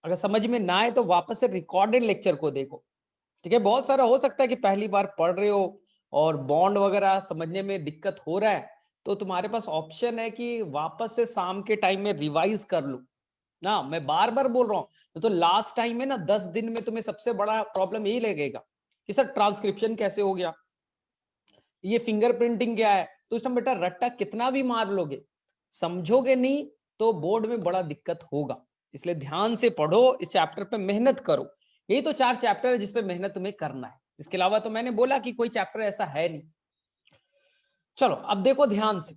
अगर समझ में ना आए तो वापस से रिकॉर्डेड लेक्चर को देखो, ठीक है। बहुत सारा हो सकता है कि पहली बार पढ़ रहे हो और बॉन्ड वगैरह समझने में दिक्कत हो रहा है, तो तुम्हारे पास ऑप्शन है कि वापस से शाम के टाइम में रिवाइज कर लो ना। मैं बार बार बोल रहा हूँ, तो लास्ट टाइम में ना 10 दिन में तुम्हें सबसे बड़ा प्रॉब्लम यही लगेगा कि सर ट्रांसक्रिप्शन कैसे हो गया, ये फिंगरप्रिंटिंग क्या है। तो इस टाइम बेटा रट्टा कितना भी मार लोगे, समझोगे नहीं तो बोर्ड में बड़ा दिक्कत होगा। इसलिए ध्यान से पढ़ो, इस चैप्टर पे मेहनत करो। यही तो 4 चैप्टर है जिसपे मेहनत तुम्हें करना है, इसके अलावा तो मैंने बोला कि कोई चैप्टर ऐसा है नहीं। चलो अब देखो ध्यान से,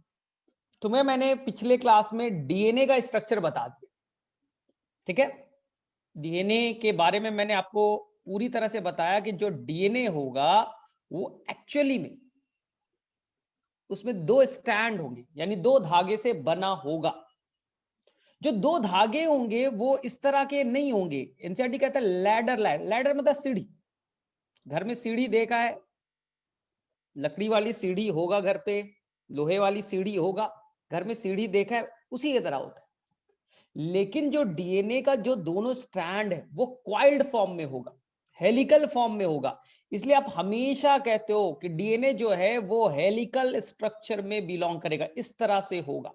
तुम्हें मैंने पिछले क्लास में डीएनए का स्ट्रक्चर बता दिया, ठीक है। डीएनए के बारे में मैंने आपको पूरी तरह से बताया कि जो डीएनए होगा वो एक्चुअली में उसमें 2 स्ट्रैंड होंगे, यानी 2 धागे से बना होगा। जो 2 धागे होंगे वो इस तरह के नहीं होंगे। एनसीईआरटी कहता है लैडर, लैडर मतलब सीढ़ी। घर में सीढ़ी देखा है, लकड़ी वाली सीढ़ी होगा घर पे, लोहे वाली सीढ़ी होगा घर में, सीढ़ी देखा है, उसी की तरह होता है। लेकिन जो डीएनए का जो दोनों स्ट्रैंड है वो क्वाइल्ड फॉर्म में होगा, हेलिकल फॉर्म में होगा। इसलिए आप हमेशा कहते हो कि डीएनए जो है वो हेलिकल स्ट्रक्चर में बिलोंग करेगा, इस तरह से होगा।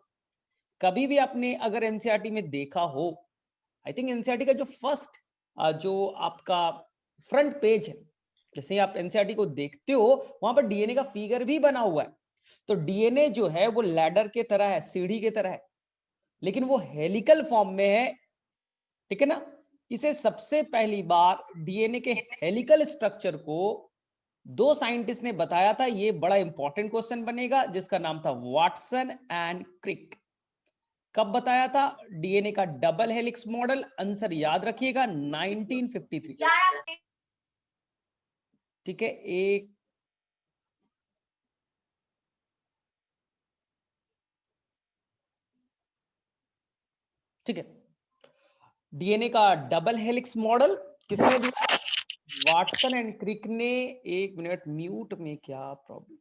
कभी भी आपने अगर एनसीईआरटी में देखा हो, आई थिंक एनसीईआरटी का जो फर्स्ट जो आपका फ्रंट पेज है, जैसे ही आप एनसीईआरटी को देखते हो वहां पर डीएनए का फिगर भी बना हुआ है। तो डीएनए जो है वो लैडर के तरह है, सीढ़ी के तरह है, लेकिन वो हेलिकल फॉर्म में है, ठीक है ना। इसे सबसे पहली बार डीएनए के हेलिकल स्ट्रक्चर को 2 साइंटिस्ट ने बताया था। ये बड़ा इंपॉर्टेंट क्वेश्चन बनेगा, जिसका नाम था वाटसन एंड क्रिक। कब बताया था? डीएनए का डबल हेलिक्स मॉडल, आंसर याद रखिएगा 1953, ठीक है। एक ठीक है, डीएनए का डबल हेलिक्स मॉडल किसने दिया? वाटसन एंड क्रिक ने। एक मिनट, म्यूट में क्या प्रॉब्लम,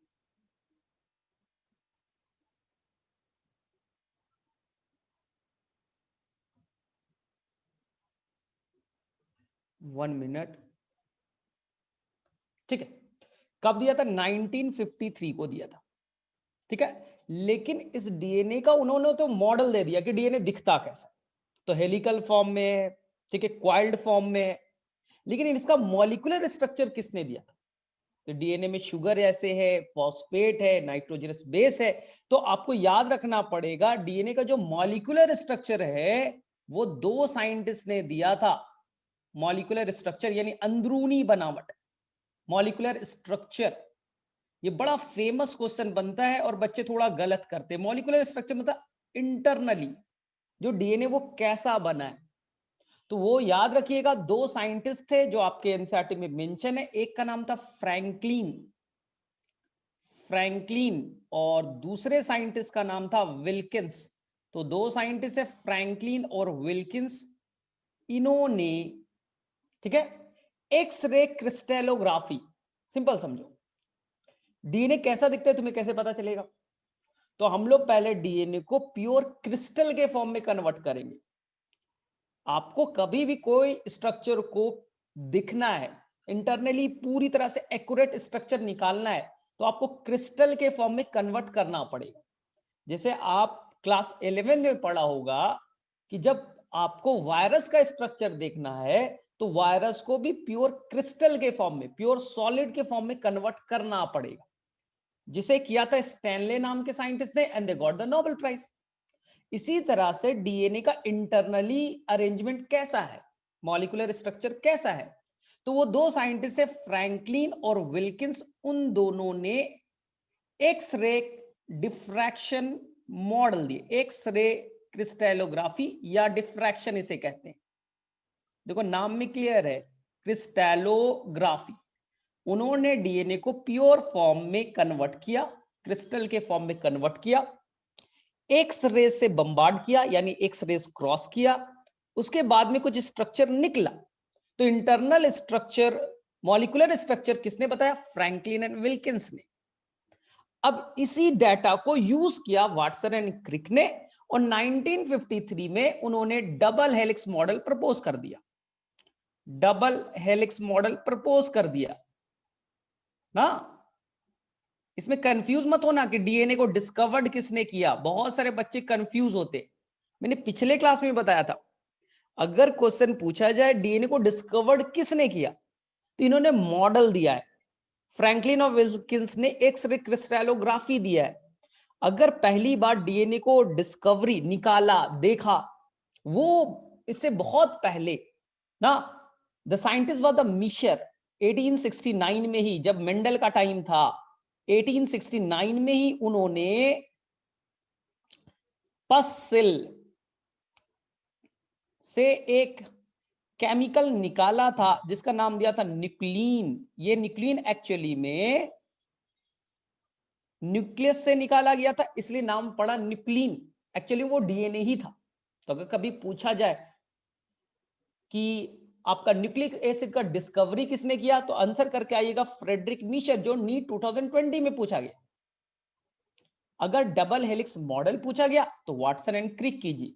1 मिनट, ठीक है। कब दिया था? 1953 को दिया था, ठीक है। लेकिन इस डीएनए का उन्होंने तो मॉडल दे दिया कि डीएनए दिखता कैसा, तो हेलिकल फॉर्म में है, ठीक है, क्वाइल्ड फॉर्म में है। लेकिन इसका मॉलिक्यूलर स्ट्रक्चर किसने दिया था? तो डीएनए में शुगर ऐसे है, फॉस्फेट है, नाइट्रोजनस बेस है। तो आपको याद रखना पड़ेगा डीएनए का जो मॉलिक्यूलर स्ट्रक्चर है वो 2 साइंटिस्ट ने दिया था। मॉलिक्यूलर स्ट्रक्चर यानी अंदरूनी बनावट, मॉलिक्यूलर स्ट्रक्चर। ये बड़ा फेमस क्वेश्चन बनता है और बच्चे थोड़ा गलत करते हैं। मॉलिक्यूलर स्ट्रक्चर मतलब इंटरनली जो डीएनए वो कैसा बना है। तो वो याद रखिएगा, 2 साइंटिस्ट थे जो आपके एनसीईआरटी में मेंशन है। एक का नाम था फ्रैंकलिन, फ्रैंकलिन, और दूसरे साइंटिस्ट का नाम था विल्किंस। तो 2 साइंटिस्ट है, फ्रैंकलिन और विल्किंस। इन्होंने, ठीक है, एक्स-रे क्रिस्टलोग्राफी, सिंपल समझो, डीएनए कैसा दिखता है तुम्हें कैसे पता चलेगा? तो हम लोग पहले डीएनए को प्योर क्रिस्टल के फॉर्म में कन्वर्ट करेंगे। आपको कभी भी कोई स्ट्रक्चर को दिखना है, इंटरनली पूरी तरह से एक्यूरेट स्ट्रक्चर निकालना है, तो आपको क्रिस्टल के फॉर्म में कन्वर्ट करना पड़ेगा। जैसे आप क्लास 11 में पढ़ा होगा कि जब आपको वायरस का स्ट्रक्चर देखना है तो वायरस को भी प्योर क्रिस्टल के फॉर्म में, प्योर सॉलिड के फॉर्म में कन्वर्ट करना पड़ेगा, जिसे किया था स्टैनले नाम के साइंटिस्ट ने, and they got the Nobel prize. इसी तरह से डीएनए का इंटरनली अरेंजमेंट कैसा है, मॉलिक्यूलर स्ट्रक्चर कैसा है, तो वो 2 साइंटिस्ट है, फ्रैंकलिन और विल्किंस। उन दोनों ने एक्स रे डिफ्रैक्शन मॉडल दिए, एक्स रे क्रिस्टलोग्राफी या डिफ्रैक्शन इसे कहते हैं। देखो नाम में क्लियर है, क्रिस्टलोग्राफी। उन्होंने डीएनए को प्योर फॉर्म में कन्वर्ट किया, क्रिस्टल के फॉर्म में कन्वर्ट किया, एक्स रे से बम्बार्ड किया, यानी एक्स रे क्रॉस किया, उसके बाद में कुछ स्ट्रक्चर निकला। तो इंटरनल स्ट्रक्चर, मॉलिक्यूलर स्ट्रक्चर किसने बताया? फ्रैंकलिन एंड विल्किंस ने। अब इसी डाटा को यूज किया वाटसन एंड क्रिक ने, और 1953 में उन्होंने डबल हेलिक्स मॉडल प्रपोज कर दिया, डबल हेलिक्स मॉडल प्रपोज कर दिया ना। इसमें कंफ्यूज मत होना कि डीएनए को डिस्कवर्ड किसने किया, बहुत सारे बच्चे कंफ्यूज होते। मैंने पिछले क्लास में बताया था, अगर क्वेश्चन पूछा जाए डीएनए को डिस्कवर्ड किसने किया, तो इन्होंने मॉडल दिया है, फ्रैंकलिन और विल्किंस ने एक्स-रे क्रिस्टलोग्राफी दिया है। अगर पहली बार डीएनए को डिस्कवरी निकाला देखा, वो इससे बहुत पहले ना, the scientist was the Miescher 1869 में ही, जब मेंडल का टाइम था 1869 में ही उन्होंने पस सेल से एक केमिकल निकाला था जिसका नाम दिया था न्यूक्लिन। ये न्यूक्लिन एक्चुअली में न्यूक्लियस से निकाला गया था, इसलिए नाम पड़ा न्यूक्लिन, एक्चुअली वो डीएनए ही था। तो अगर कभी पूछा जाए कि आपका न्यूक्लिक एसिड का डिस्कवरी किसने किया, तो आंसर करके आइएगा फ्रेडरिक मिशर, जो नीट 2020 में पूछा गया। अगर डबल हेलिक्स मॉडल पूछा गया तो वाटसन एंड क्रिक कीजिए,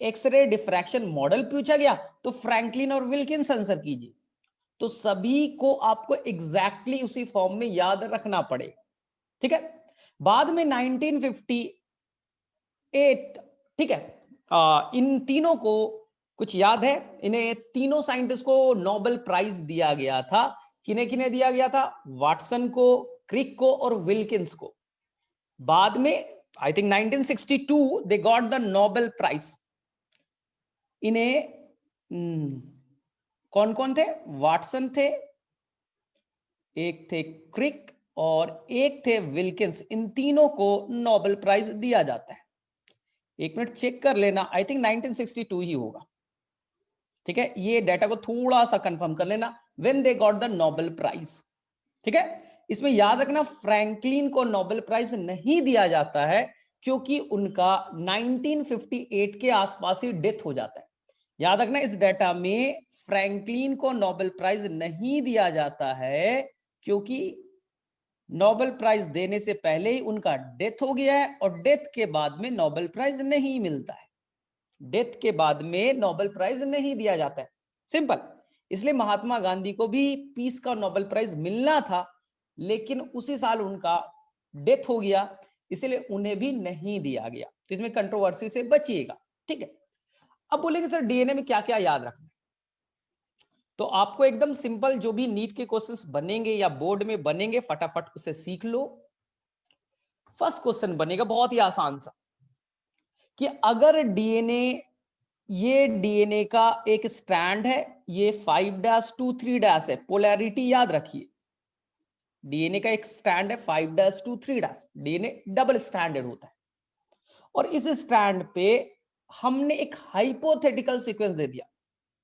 एक्सरे डिफ्रैक्शन मॉडल पूछा गया तो फ्रैंकलिन और विल्किंस आंसर कीजिए। तो सभी को आपको एग्जैक्टली उसी फॉर्म में याद रखना पड़ेगा, ठीक है। बाद में 1958, ठीक है, इन तीनों को कुछ याद है, इन्हें तीनों साइंटिस्ट को नोबेल प्राइज दिया गया था। किन्हें किन्हें दिया गया था? वाटसन को, क्रिक को और विल्किंस को। बाद में I think 1962 they got the Nobel prize. इन्हें कौन कौन थे? वाटसन थे, एक थे क्रिक और एक थे विल्किंस। इन तीनों को नोबेल प्राइज दिया जाता है। एक मिनट चेक कर लेना, आई थिंक 1962 ही होगा, ठीक है। ये डाटा को थोड़ा सा कंफर्म कर लेना, when they got the Nobel prize, ठीक है। इसमें याद रखना फ्रैंकलिन को नोबेल प्राइज नहीं दिया जाता है क्योंकि उनका 1958 के आसपास ही डेथ हो जाता है। याद रखना इस डाटा में फ्रैंकलिन को नोबेल प्राइज नहीं दिया जाता है क्योंकि नोबेल प्राइज देने से पहले ही उनका डेथ हो गया है, और डेथ के बाद में नोबेल प्राइज नहीं मिलता है। डेथ के बाद में नोबेल प्राइज नहीं दिया जाता है, सिंपल। इसलिए महात्मा गांधी को भी पीस का नोबेल प्राइज मिलना था, लेकिन उसी साल उनका डेथ हो गया, इसलिए उन्हें भी नहीं दिया गया। तो इसमें कंट्रोवर्सी से बचिएगा, ठीक है। अब बोलेंगे सर डीएनए में क्या क्या याद रखना, तो आपको एकदम सिंपल जो भी नीट के क्वेश्चंस बनेंगे या बोर्ड में बनेंगे फटाफट उसे सीख लो। फर्स्ट क्वेश्चन बनेगा बहुत ही आसान सा, कि अगर डीएनए, ये डीएनए का एक स्ट्रैंड है, ये 5'2'3' है, पोलैरिटी याद रखिए। डीएनए का एक स्ट्रैंड है 5'2'3', डीएनए डबल स्ट्रैंडेड होता है, और इस स्ट्रैंड पे हमने एक हाइपोथेटिकल सीक्वेंस दे दिया।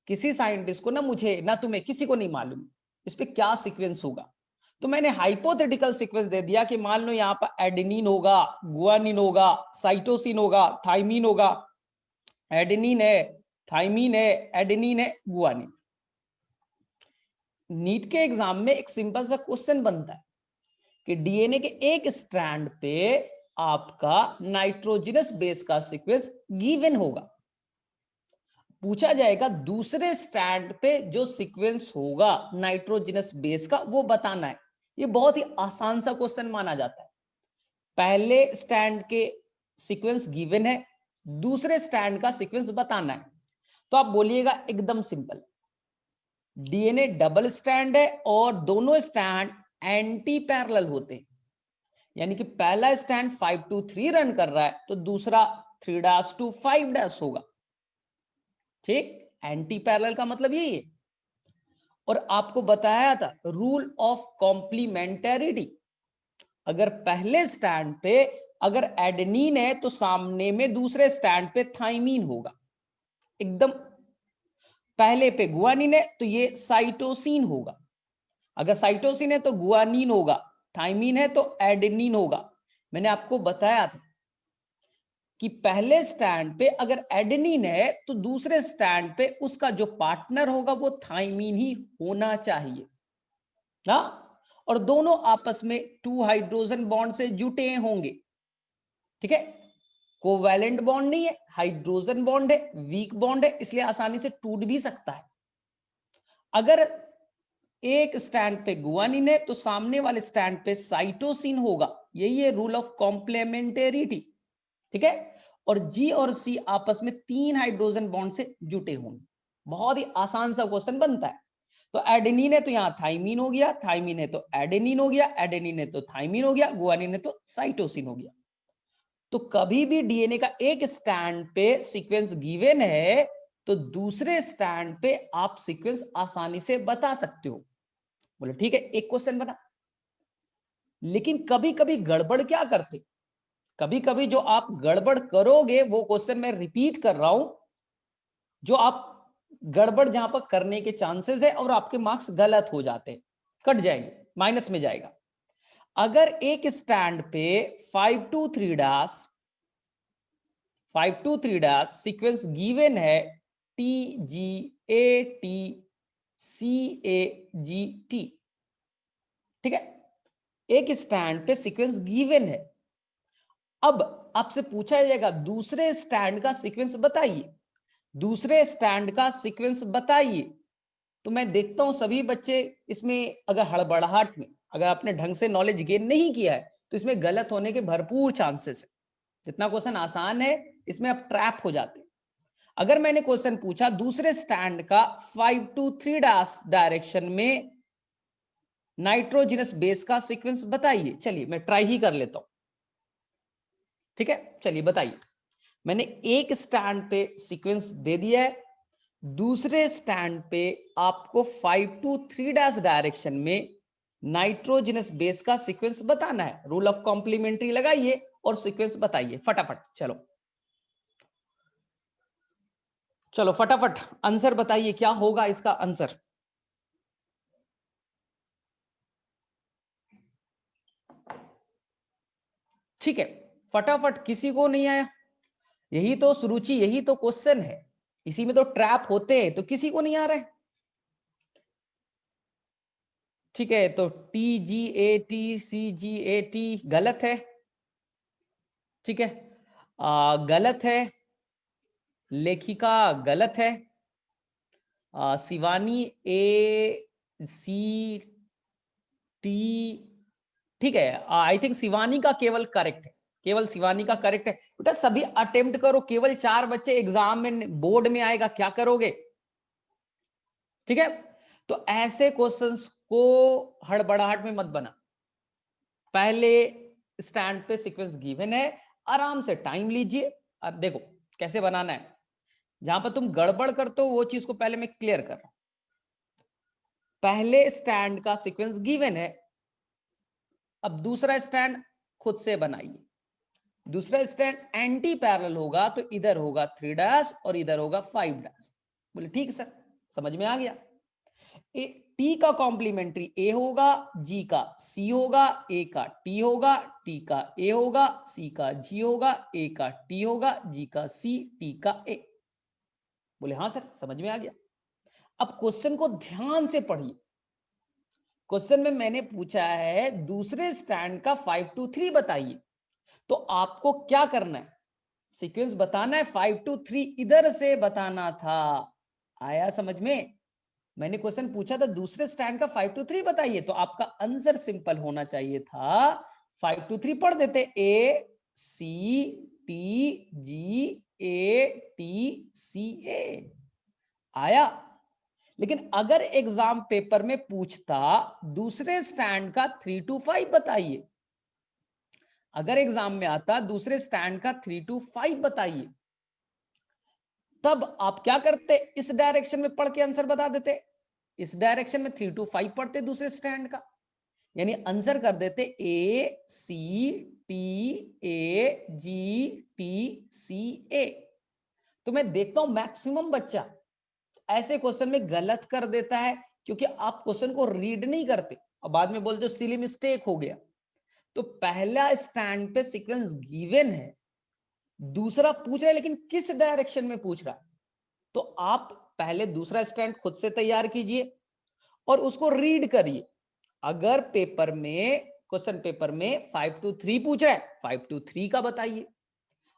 किसी साइंटिस्ट को ना, मुझे ना तुम्हें, किसी को नहीं मालूम इस पे क्या सीक्वेंस होगा, तो मैंने हाइपोथेटिकल सीक्वेंस दे दिया कि मान लो यहाँ पर एडेनिन होगा, गुआनिन होगा, साइटोसिन होगा, थाइमीन होगा, एडेनिन है, थाइमीन है, एडेनिन है, गुआनिन। नीट के एग्जाम में एक सिंपल सा क्वेश्चन बनता है कि डीएनए के एक स्ट्रैंड पे आपका नाइट्रोजनस बेस का सीक्वेंस गिवन होगा, पूछा जाएगा दूसरे स्ट्रैंड पे जो सीक्वेंस होगा नाइट्रोजनस बेस का वो बताना है। ये बहुत ही आसान सा क्वेश्चन माना जाता है। पहले स्ट्रैंड के सीक्वेंस गिवन है, दूसरे स्ट्रैंड का सीक्वेंस बताना है। तो आप बोलिएगा एकदम सिंपल, डीएनए डबल स्ट्रैंड है और दोनों स्ट्रैंड एंटी पैरेलल होते हैं, यानी कि पहला स्ट्रैंड 5'2'3" रन कर रहा है तो दूसरा 3'2'5' होगा, ठीक। एंटी पैरेलल का मतलब यही है। और आपको बताया था रूल ऑफ कॉम्प्लीमेंटेरिटी, अगर पहले स्टैंड पे अगर एडेनिन है तो सामने में दूसरे स्टैंड पे थाइमीन होगा, एकदम पहले पे गुआनिन है तो ये साइटोसिन होगा, अगर साइटोसिन है तो गुआनिन होगा, थाइमीन है तो एडेनिन होगा। मैंने आपको बताया था कि पहले स्टैंड पे अगर एडेनिन है तो दूसरे स्टैंड पे उसका जो पार्टनर होगा वो थाइमीन ही होना चाहिए ना, और दोनों आपस में 2 हाइड्रोजन बॉन्ड से जुटे होंगे, ठीक है। कोवैलेंट बॉन्ड नहीं है, हाइड्रोजन बॉन्ड है, वीक बॉन्ड है, इसलिए आसानी से टूट भी सकता है। अगर एक स्टैंड पे गुआनिन है तो सामने वाले स्टैंड पे साइटोसिन होगा, यही है रूल ऑफ कॉम्प्लेमेंटेरिटी, ठीक है। और जी और सी आपस में 3 हाइड्रोजन बॉन्ड से जुटे होंगे। बहुत ही आसान सा क्वेश्चन बनता है। तो एडेनिन है तो यहां थाइमीन हो गया, थाइमीन है तो एडेनिन हो गया, एडेनिन है तो थाइमीन हो गया, गुआनिन है तो साइटोसिन हो गया। तो कभी भी डीएनए का एक स्टैंड पे सीक्वेंस गिवन है तो दूसरे स्टैंड पे आप सीक्वेंस आसानी से बता सकते हो। बोले ठीक है, एक क्वेश्चन बना। लेकिन कभी कभी गड़बड़ क्या करते, कभी कभी जो आप गड़बड़ करोगे वो क्वेश्चन मैं रिपीट कर रहा हूं, जो आप गड़बड़ जहां पर करने के चांसेस है और आपके मार्क्स गलत हो जाते हैं, कट जाएंगे, माइनस में जाएगा। अगर एक स्टैंड पे 523' सीक्वेंस गिवन है TGATCAGT, ठीक है, एक स्टैंड पे सीक्वेंस गिवन है। अब आपसे पूछा जाएगा दूसरे स्टैंड का सीक्वेंस बताइए, दूसरे स्टैंड का सीक्वेंस बताइए। तो मैं देखता हूं सभी बच्चे इसमें अगर हड़बड़ाहट में, अगर आपने ढंग से नॉलेज गेन नहीं किया है तो इसमें गलत होने के भरपूर चांसेस है। जितना क्वेश्चन आसान है इसमें आप ट्रैप हो जाते हैं। अगर मैंने क्वेश्चन पूछा दूसरे स्टैंड का 523' डायरेक्शन में नाइट्रोजनस बेस का सीक्वेंस बताइए, चलिए मैं ट्राई ही कर लेता हूं, ठीक है। चलिए बताइए, मैंने एक स्टैंड पे सीक्वेंस दे दिया है, दूसरे स्टैंड पे आपको 523' डायरेक्शन में नाइट्रोजनस बेस का सीक्वेंस बताना है। रूल ऑफ कॉम्प्लीमेंट्री लगाइए और सीक्वेंस बताइए फटाफट। चलो चलो फटाफट आंसर बताइए, क्या होगा इसका आंसर। ठीक है, फटाफट, किसी को नहीं आया? यही तो सुरुचि, यही तो क्वेश्चन है, इसी में तो ट्रैप होते हैं, तो किसी को नहीं आ रहा है। ठीक है, तो TGATCGAT गलत है, ठीक है, गलत है, लेखिका गलत है, शिवानी ACT, ठीक है, आई थिंक शिवानी का केवल करेक्ट है, केवल शिवानी का करेक्ट है। बेटा सभी अटेम्प्ट करो, केवल 4 बच्चे एग्जाम में बोर्ड में आएगा, क्या करोगे? ठीक है, तो ऐसे क्वेश्चंस को हड़बड़ाहट में मत बना। पहले स्टैंड पे सीक्वेंस गिवन है, आराम से टाइम लीजिए। अब देखो कैसे बनाना है, जहां पर तुम गड़बड़ करते हो वो चीज को पहले मैं क्लियर कर रहा हूं। पहले स्टैंड का सीक्वेंस गिवन है, अब दूसरा स्टैंड खुद से बनाइए। दूसरा स्टैंड एंटी पैरेलल होगा तो इधर होगा 3' और इधर होगा 5'। बोले ठीक सर, समझ में आ गया। टी का कॉम्प्लीमेंट्री ए होगा, जी का सी होगा, ए का टी होगा, टी का ए होगा, सी का जी होगा, ए का टी होगा, जी का सी, टी का ए। बोले हाँ सर समझ में आ गया। अब क्वेश्चन को ध्यान से पढ़िए। क्वेश्चन में मैंने पूछा है दूसरे स्टैंड का 523 बताइए, तो आपको क्या करना है, सीक्वेंस बताना है, 523 इधर से बताना था। आया समझ में? मैंने क्वेश्चन पूछा था दूसरे स्टैंड का 523 बताइए, तो आपका आंसर सिंपल होना चाहिए था 523 पढ़ देते, A C T G A T C A। आया? लेकिन अगर एग्जाम पेपर में पूछता दूसरे स्टैंड का 325 बताइए, अगर एग्जाम में आता दूसरे स्टैंड का 325 बताइए, तब आप क्या करते, इस डायरेक्शन में पढ़ के आंसर बता देते, इस डायरेक्शन में 325 पढ़ते दूसरे स्टैंड का, यानी आंसर कर देते ACTAGTCA। तो मैं देखता हूं मैक्सिमम बच्चा ऐसे क्वेश्चन में गलत कर देता है, क्योंकि आप क्वेश्चन को रीड नहीं करते और बाद में बोलते हो सिली मिस्टेक हो गया। तो पहला स्टैंड पे सीक्वेंस गिवन है, दूसरा पूछ रहा है लेकिन किस डायरेक्शन में पूछ रहा है, तो आप पहले दूसरा स्टैंड खुद से तैयार कीजिए और उसको रीड करिए। अगर पेपर में, क्वेश्चन पेपर में 523 पूछ रहा है, 523 का बताइए।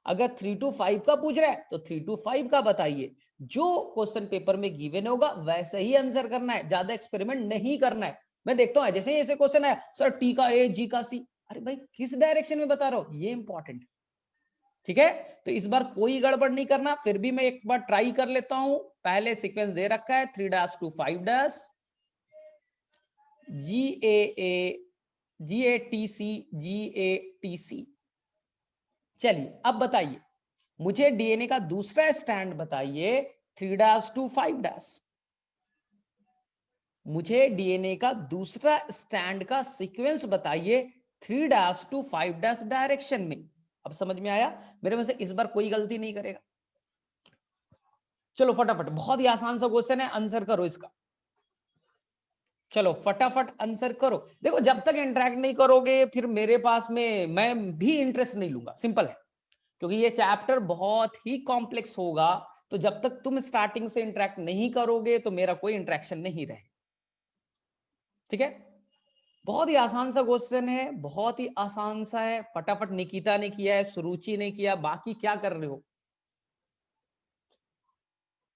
अगर 3 to 5 का पूछ रहा है तो 3 to 5 का बताइए। जो क्वेश्चन पेपर में गिवन होगा वैसे ही आंसर करना है, ज्यादा एक्सपेरिमेंट नहीं करना है। मैं देखता हूं जैसे ही ऐसे क्वेश्चन है, सर टी का ए, जी का सी, अरे भाई किस डायरेक्शन में बता रहा हूं, ये इंपॉर्टेंट। ठीक है, तो इस बार कोई गड़बड़ नहीं करना, फिर भी मैं एक बार ट्राई कर लेता हूं। पहले सीक्वेंस दे रखा है 3 to 5 G A G A T C, G A T C. चलिए अब बताइए, मुझे डीएनए का दूसरा स्टैंड बताइए 3 to 5। मुझे डीएनए का दूसरा स्टैंड का सीक्वेंस बताइए 3 to 5 डायरेक्शन में। अब समझ में आया? मेरे में से इस बार कोई गलती नहीं करेगा। चलो फटाफट, बहुत ही आसान सा क्वेश्चन है, आंसर करो इसका। चलो फटाफट आंसर करो। देखो जब तक इंटरेक्ट नहीं करोगे फिर मेरे पास में मैं भी इंटरेस्ट नहीं लूंगा, सिंपल है। क्योंकि ये चैप्टर बहुत ही कॉम्प्लेक्स होगा, तो जब तक तुम स्टार्टिंग से इंटरेक्ट नहीं करोगे तो मेरा कोई इंटरेक्शन नहीं रहे। ठीक है, बहुत ही आसान सा क्वेश्चन है, बहुत ही आसान सा है। फटाफट निकिता ने किया है, सुरुचि ने किया, बाकी क्या कर रहे हो?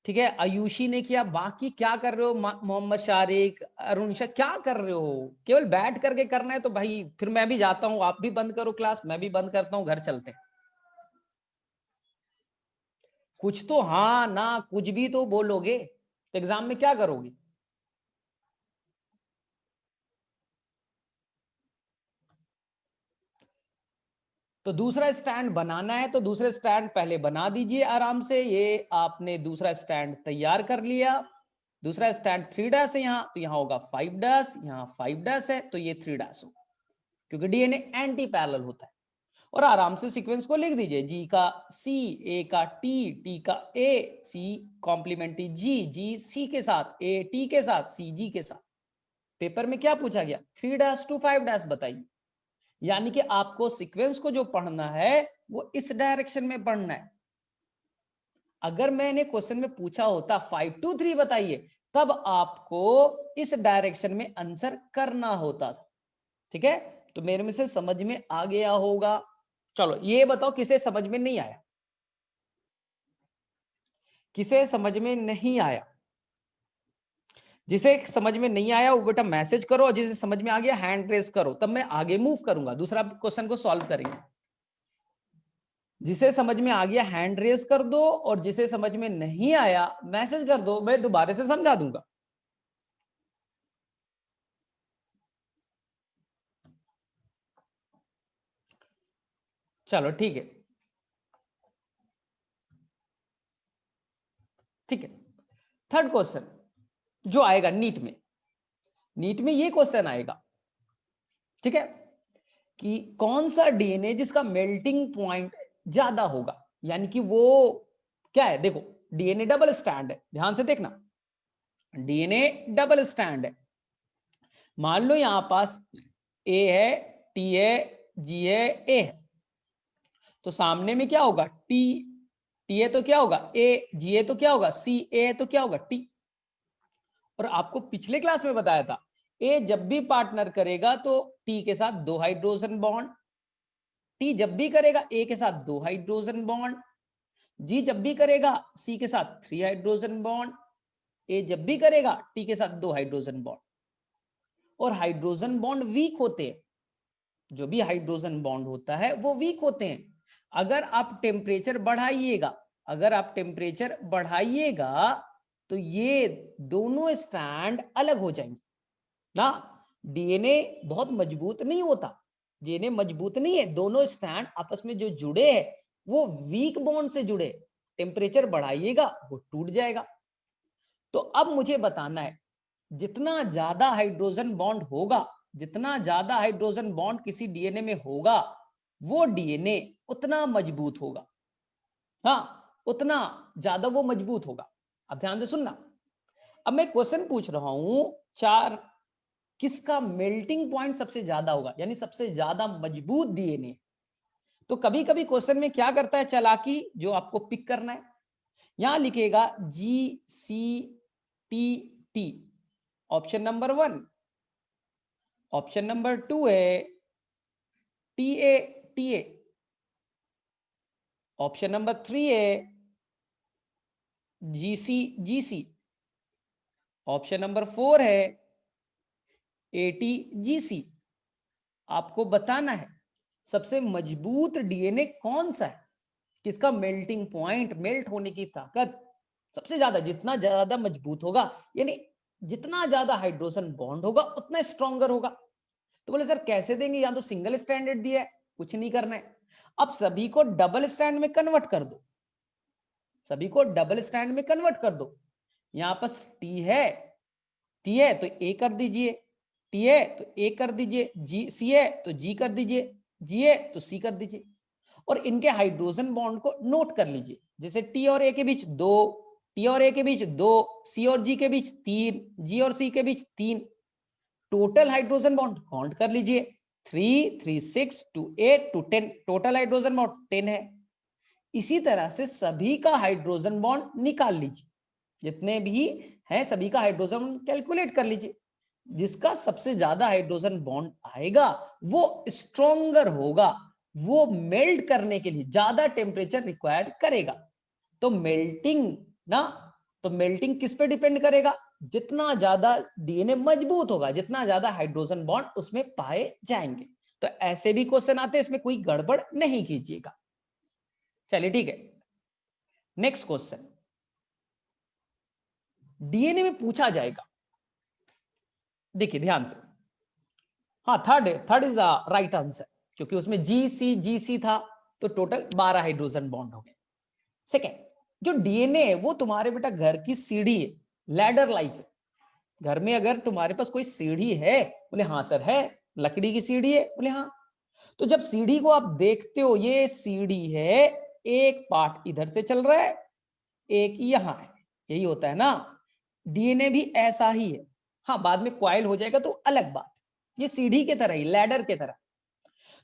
ठीक है, आयुषी ने किया, बाकी क्या कर रहे हो? मोहम्मद शारिक, अरुण शाह, क्या कर रहे हो? केवल बैठ करके करना है तो भाई फिर मैं भी जाता हूं, आप भी बंद करो क्लास, मैं भी बंद करता हूं, घर चलते हैं। कुछ तो हाँ ना कुछ भी तो बोलोगे तो एग्जाम में क्या करोगे? तो दूसरा स्टैंड बनाना है तो दूसरे स्टैंड पहले बना दीजिए आराम से। ये आपने दूसरा स्टैंड तैयार कर लिया। दूसरा स्टैंड 3 है यहाँ, तो यहाँ होगा 5, यहाँ 5 है तो ये 3 होगा, क्योंकि डीएनए एंटी पैरेलल होता है। और आराम से सीक्वेंस को लिख दीजिए, जी का सी, ए का टी, टी का ए, सी कॉम्प्लीमेंट्री जी, जी सी के साथ, ए टी के साथ, सी जी के साथ। पेपर में क्या पूछा गया? 3 to 5 बताइए। यानी कि आपको सीक्वेंस को जो पढ़ना है वो इस डायरेक्शन में पढ़ना है। अगर मैंने क्वेश्चन में पूछा होता 5 to 3 बताइए, तब आपको इस डायरेक्शन में आंसर करना होता था। ठीक है, तो मेरे में से समझ में आ गया होगा। चलो ये बताओ किसे समझ में नहीं आया? किसे समझ में नहीं आया? जिसे समझ में नहीं आया वो बेटा मैसेज करो, और जिसे समझ में आ गया हैंड रेस करो, तब मैं आगे मूव करूंगा, दूसरा क्वेश्चन को सॉल्व करेंगे। जिसे समझ में आ गया हैंड रेस कर दो, और जिसे समझ में नहीं आया मैसेज कर दो, मैं दोबारा से समझा दूंगा। चलो ठीक है, ठीक है। थर्ड क्वेश्चन जो आएगा नीट में, नीट में ये क्वेश्चन आएगा, ठीक है, कि कौन सा डीएनए जिसका मेल्टिंग पॉइंट ज्यादा होगा। यानी कि वो क्या है, देखो डीएनए डबल स्टैंड है, ध्यान से देखना, डीएनए डबल स्टैंड है। मान लो यहां पास ए है, टी है, जी है, ए है, तो सामने में क्या होगा? टी, टी है तो क्या होगा? ए, जी है तो क्या होगा? सी, ए है तो क्या होगा? टी। और आपको पिछले क्लास में बताया था, ए जब भी पार्टनर करेगा तो टी के साथ 2 हाइड्रोजन बॉन्ड, टी जब भी करेगा ए के साथ 2 हाइड्रोजन बॉन्ड, जी जब भी करेगा सी के साथ 3 हाइड्रोजन बॉन्ड, ए जब भी करेगा टी के साथ 2 हाइड्रोजन बॉन्ड। और हाइड्रोजन बॉन्ड वीक होते हैं, जो भी हाइड्रोजन बॉन्ड होता है वो वीक होते हैं। अगर आप टेम्परेचर बढ़ाइएगा, अगर आप टेम्परेचर बढ़ाइएगा तो ये दोनों स्टैंड अलग हो जाएंगे ना। डीएनए बहुत मजबूत नहीं होता, डीएनए मजबूत नहीं है, दोनों स्टैंड आपस में जो जुड़े हैं वो वीक बॉन्ड से जुड़े। टेम्परेचर बढ़ाइएगा वो टूट जाएगा। तो अब मुझे बताना है, जितना ज्यादा हाइड्रोजन बॉन्ड होगा, जितना ज्यादा हाइड्रोजन बॉन्ड किसी डीएनए में होगा, वो डीएनए उतना मजबूत होगा। हाँ, उतना ज्यादा वो मजबूत होगा। अब ध्यान से सुनना, अब मैं क्वेश्चन पूछ रहा हूं चार, किसका मेल्टिंग पॉइंट सबसे ज्यादा होगा, यानी सबसे ज्यादा मजबूत डीएनए। तो कभी कभी क्वेश्चन में क्या करता है चालाकी, जो आपको पिक करना है, यहां लिखेगा G C T T, option number 1। Option number 2 है T A T A. Option number 3 है जीसी जीसी। ऑप्शन नंबर 4 है एटीजीसी। आपको बताना है सबसे मजबूत डीएनए कौन सा है, किसका मेल्टिंग पॉइंट, मेल्ट होने की ताकत सबसे ज्यादा, जितना ज्यादा मजबूत होगा, यानी जितना ज्यादा हाइड्रोजन बॉन्ड होगा उतना स्ट्रॉन्गर होगा। तो बोले सर कैसे देंगे, या तो सिंगल स्ट्रैंडेड दिया है, कुछ नहीं करना है, अब सभी को डबल स्ट्रैंड में कन्वर्ट कर दो, सभी को डबल स्ट्रैंड में कन्वर्ट कर दो। यहां पर टी है तो ए कर दीजिए, टी है तो ए कर दीजिए, जी सी है तो जी कर दीजिए, जी है तो सी कर दीजिए, और इनके हाइड्रोजन बॉन्ड को नोट कर लीजिए। जैसे टी और ए के बीच 2, टी और ए के बीच 2, सी और जी के बीच 3, जी और सी के बीच 3, टोटल हाइड्रोजन बॉन्ड काउंट कर लीजिए, 3 3 6 2 8 2 10, टोटल हाइड्रोजन बॉन्ड 10 है। इसी तरह से सभी का हाइड्रोजन बॉन्ड निकाल लीजिए, जितने भी हैं सभी का हाइड्रोजन कैलकुलेट कर लीजिए। जिसका सबसे ज्यादा हाइड्रोजन बॉन्ड आएगा वो स्ट्रॉन्गर होगा, वो मेल्ट करने के लिए ज्यादा टेम्परेचर रिक्वायर्ड करेगा। तो मेल्टिंग ना, तो मेल्टिंग किस पे डिपेंड करेगा, जितना ज्यादा डीएनए मजबूत होगा, जितना ज्यादा हाइड्रोजन बॉन्ड उसमें पाए जाएंगे। तो ऐसे भी क्वेश्चन आते हैं, इसमें कोई गड़बड़ नहीं कीजिएगा। चलिए ठीक है, नेक्स्ट क्वेश्चन डीएनए में पूछा जाएगा। देखिए ध्यान से, हाँ third is the right answer, क्योंकि उसमें जी सी था तो टोटल 12 हाइड्रोजन बॉन्ड हो गए। सेकेंड, जो डीएनए है वो तुम्हारे बेटा घर की सीढ़ी है, लैडर लाइक है। घर में अगर तुम्हारे पास कोई सीढ़ी है, बोले हाँ सर है, लकड़ी की सीढ़ी है, बोले हाँ। तो जब सीढ़ी को आप देखते हो, ये सीढ़ी है, एक पार्ट इधर से चल रहा है, एक यहां है, यही होता है ना। डीएनए भी ऐसा ही है, हाँ बाद में क्वाइल हो जाएगा तो अलग बात, ये सीढ़ी के तरह ही, लैडर के तरह।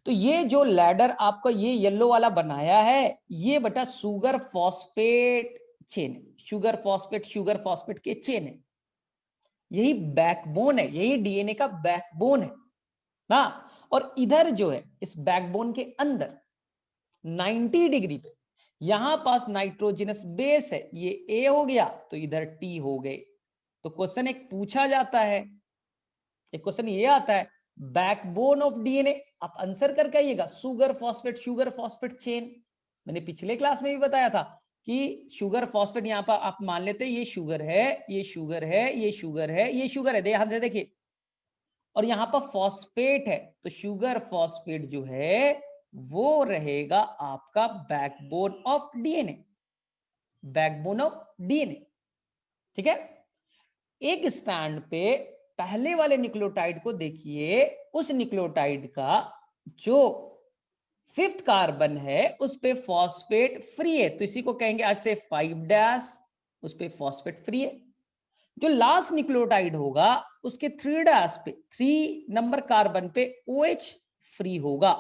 तो ये जो लैडर आपका ये येलो वाला बनाया है, ये बेटा sugar phosphate chain, sugar phosphate के चेन है, यही बैकबोन है, यही डीएनए का बैकबोन है ना। और इधर जो है इस बैकबोन के अंदर 90 डिग्री पे यहां पास नाइट्रोजनस बेस है, ये ए हो गया तो इधर टी हो गए। तो क्वेश्चन एक पूछा जाता है, एक क्वेश्चन ये आता है बैकबोन ऑफ डीएनए, आप आंसर करके आइएगा शुगर फॉस्फेट चेन। मैंने पिछले क्लास में भी बताया था कि शुगर फॉस्फेट, यहां पर आप मान लेते हैं ये शुगर है, ये शुगर है, ये शुगर है, ये शुगर है, ध्यान से देखिए, और यहां पर फॉस्फेट है, तो शुगर फॉस्फेट जो है वो रहेगा आपका backbone of DNA, backbone of DNA. ठीक है, एक स्टैंड पे पहले वाले न्यूक्लियोटाइड को देखिए, उस न्यूक्लियोटाइड का जो 5th कार्बन है उस पे फॉस्फेट फ्री है, तो इसी को कहेंगे आज से 5' उस पे फॉस्फेट फ्री है। जो लास्ट न्यूक्लियोटाइड होगा उसके 3' पे 3 नंबर कार्बन पे OH फ्री होगा,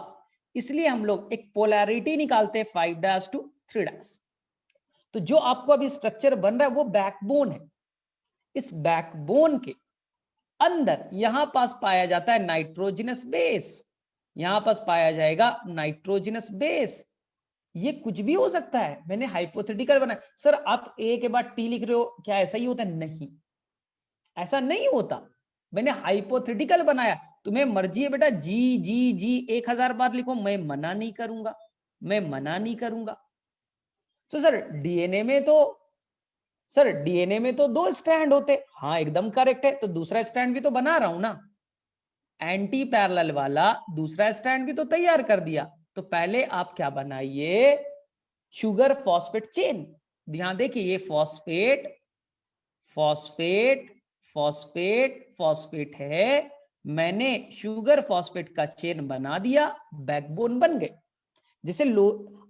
इसलिए हम लोग एक पोलैरिटी निकालते हैं 5' to 3'। तो जो आपको अभी स्ट्रक्चर बन रहा है वो बैकबोन है, इस बैकबोन के अंदर यहां पास पाया जाता है नाइट्रोजनस बेस, यहां पास पाया जाएगा नाइट्रोजनस बेस। ये कुछ भी हो सकता है, मैंने हाइपोथेटिकल बनाया। सर आप ए के बाद टी लिख रहे हो, क्या ऐसा ही होता है? नहीं, ऐसा नहीं होता, मैंने हाइपोथेटिकल बनाया। तुम्हें मर्जी है बेटा जी जी जी 1000 बार लिखो, मैं मना नहीं करूंगा, मैं मना नहीं करूंगा। तो सर डीएनए में तो, सर डीएनए में तो 2 स्ट्रैंड होते, हाँ एकदम करेक्ट है, तो दूसरा स्ट्रैंड भी तो बना रहा हूं ना, एंटी पैरेलल वाला दूसरा स्ट्रैंड भी तो तैयार कर दिया। तो पहले आप क्या बनाइए, शुगर फॉस्फेट चेन। ध्यान देखिए, ये फॉस्फेट फॉस्फेट फॉस्फेट फॉस्फेट है, मैंने शुगर फॉस्फेट का चेन बना दिया, बैकबोन बन गए। जैसे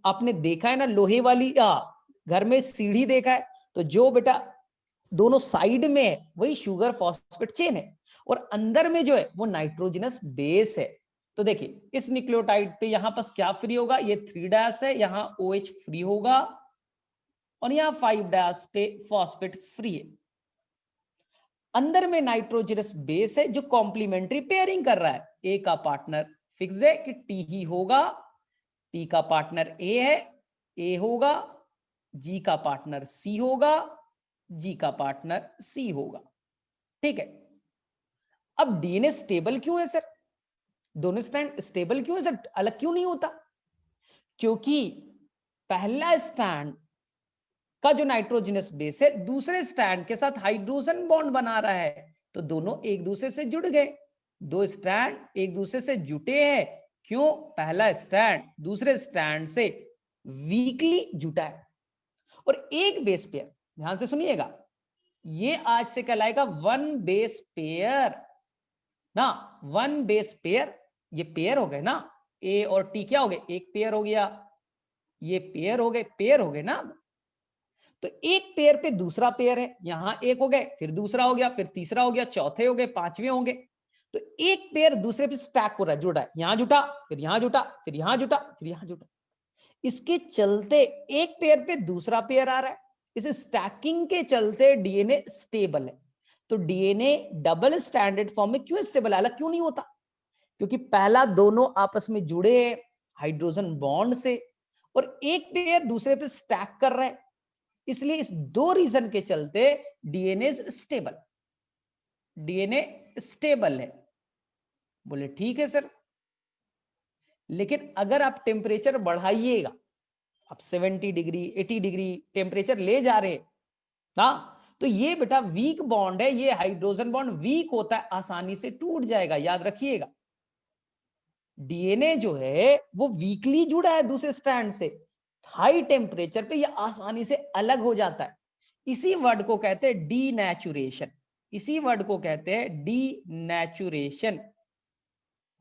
आपने देखा है ना लोहे वाली घर में सीढ़ी देखा है, तो जो बेटा दोनों साइड में है वही शुगर फॉस्फेट चेन है, और अंदर में जो है वो नाइट्रोजनस बेस है। तो देखिए इस न्यूक्लियोटाइड पे यहां पास क्या फ्री होगा, ये 3' है, यहां OH फ्री होगा, और यहां 5' पे फॉस्फेट फ्री है। अंदर में नाइट्रोजनस बेस है जो कॉम्प्लीमेंट्री पेयरिंग कर रहा है, ए का पार्टनर फिक्स है कि टी ही होगा, टी का पार्टनर ए है, ए होगा, जी का पार्टनर सी होगा, जी का पार्टनर सी होगा। ठीक है, अब डीएनए स्टेबल क्यों है सर? दोनों स्ट्रैंड स्टेबल क्यों है सर, अलग क्यों नहीं होता? क्योंकि पहला स्ट्रैंड का जो नाइट्रोजनस बेस है दूसरे स्ट्रैंड के साथ हाइड्रोजन बॉन्ड बना रहा है, तो दोनों एक दूसरे से जुड़ गए। दो स्ट्रैंड एक दूसरे से जुटे हैं, क्यों? पहला स्ट्रैंड दूसरे स्ट्रैंड से वीकली जुटा है। और एक बेस पेयर, ध्यान से सुनिएगा, ये आज से कहलाएगा वन बेस पेयर ना। वन बेस पेयर, ये पेयर हो गए ना, ए और टी क्या हो गए, एक पेयर हो गया, ये पेयर हो गए, पेयर हो गए ना। तो एक पेयर पे दूसरा पेयर है, यहां एक हो गए, फिर दूसरा हो गया, फिर तीसरा हो गया, चौथे हो गए, पांचवें होंगे। तो एक पेयर दूसरे पे स्टैक हो रहा है, जुड़ रहा है, यहां जुटा, फिर यहां जुटा, फिर यहां जुटा, फिर यहां जुटा। इसके चलते एक पेयर पे दूसरा पेयर आ रहा है, इस स्टैकिंग के चलते डीएनए स्टेबल है। तो डीएनए डबल स्टैंडर्ड फॉर्म में क्यों स्टेबल है, अलग क्यों नहीं होता? क्योंकि पहला दोनों आपस में जुड़े हैं हाइड्रोजन बॉन्ड से, और एक पेयर दूसरे पे स्टैक कर रहा है, इसलिए इस दो रीजन के चलते डीएनए स्टेबल, डीएनए स्टेबल है। बोले ठीक है सर, लेकिन अगर आप टेम्परेचर बढ़ाइएगा, आप 70 डिग्री 80 डिग्री टेम्परेचर ले जा रहे हैं ना, तो ये बेटा वीक बॉन्ड है, ये हाइड्रोजन बॉन्ड वीक होता है, आसानी से टूट जाएगा, याद रखिएगा। डीएनए जो है वो वीकली जुड़ा है दूसरे स्ट्रैंड से, हाई टेम्परेचर पे ये आसानी से अलग हो जाता है। इसी वर्ड को कहते हैं डीनेचुरेशन, इसी वर्ड को कहते हैं डीनेचुरेशन।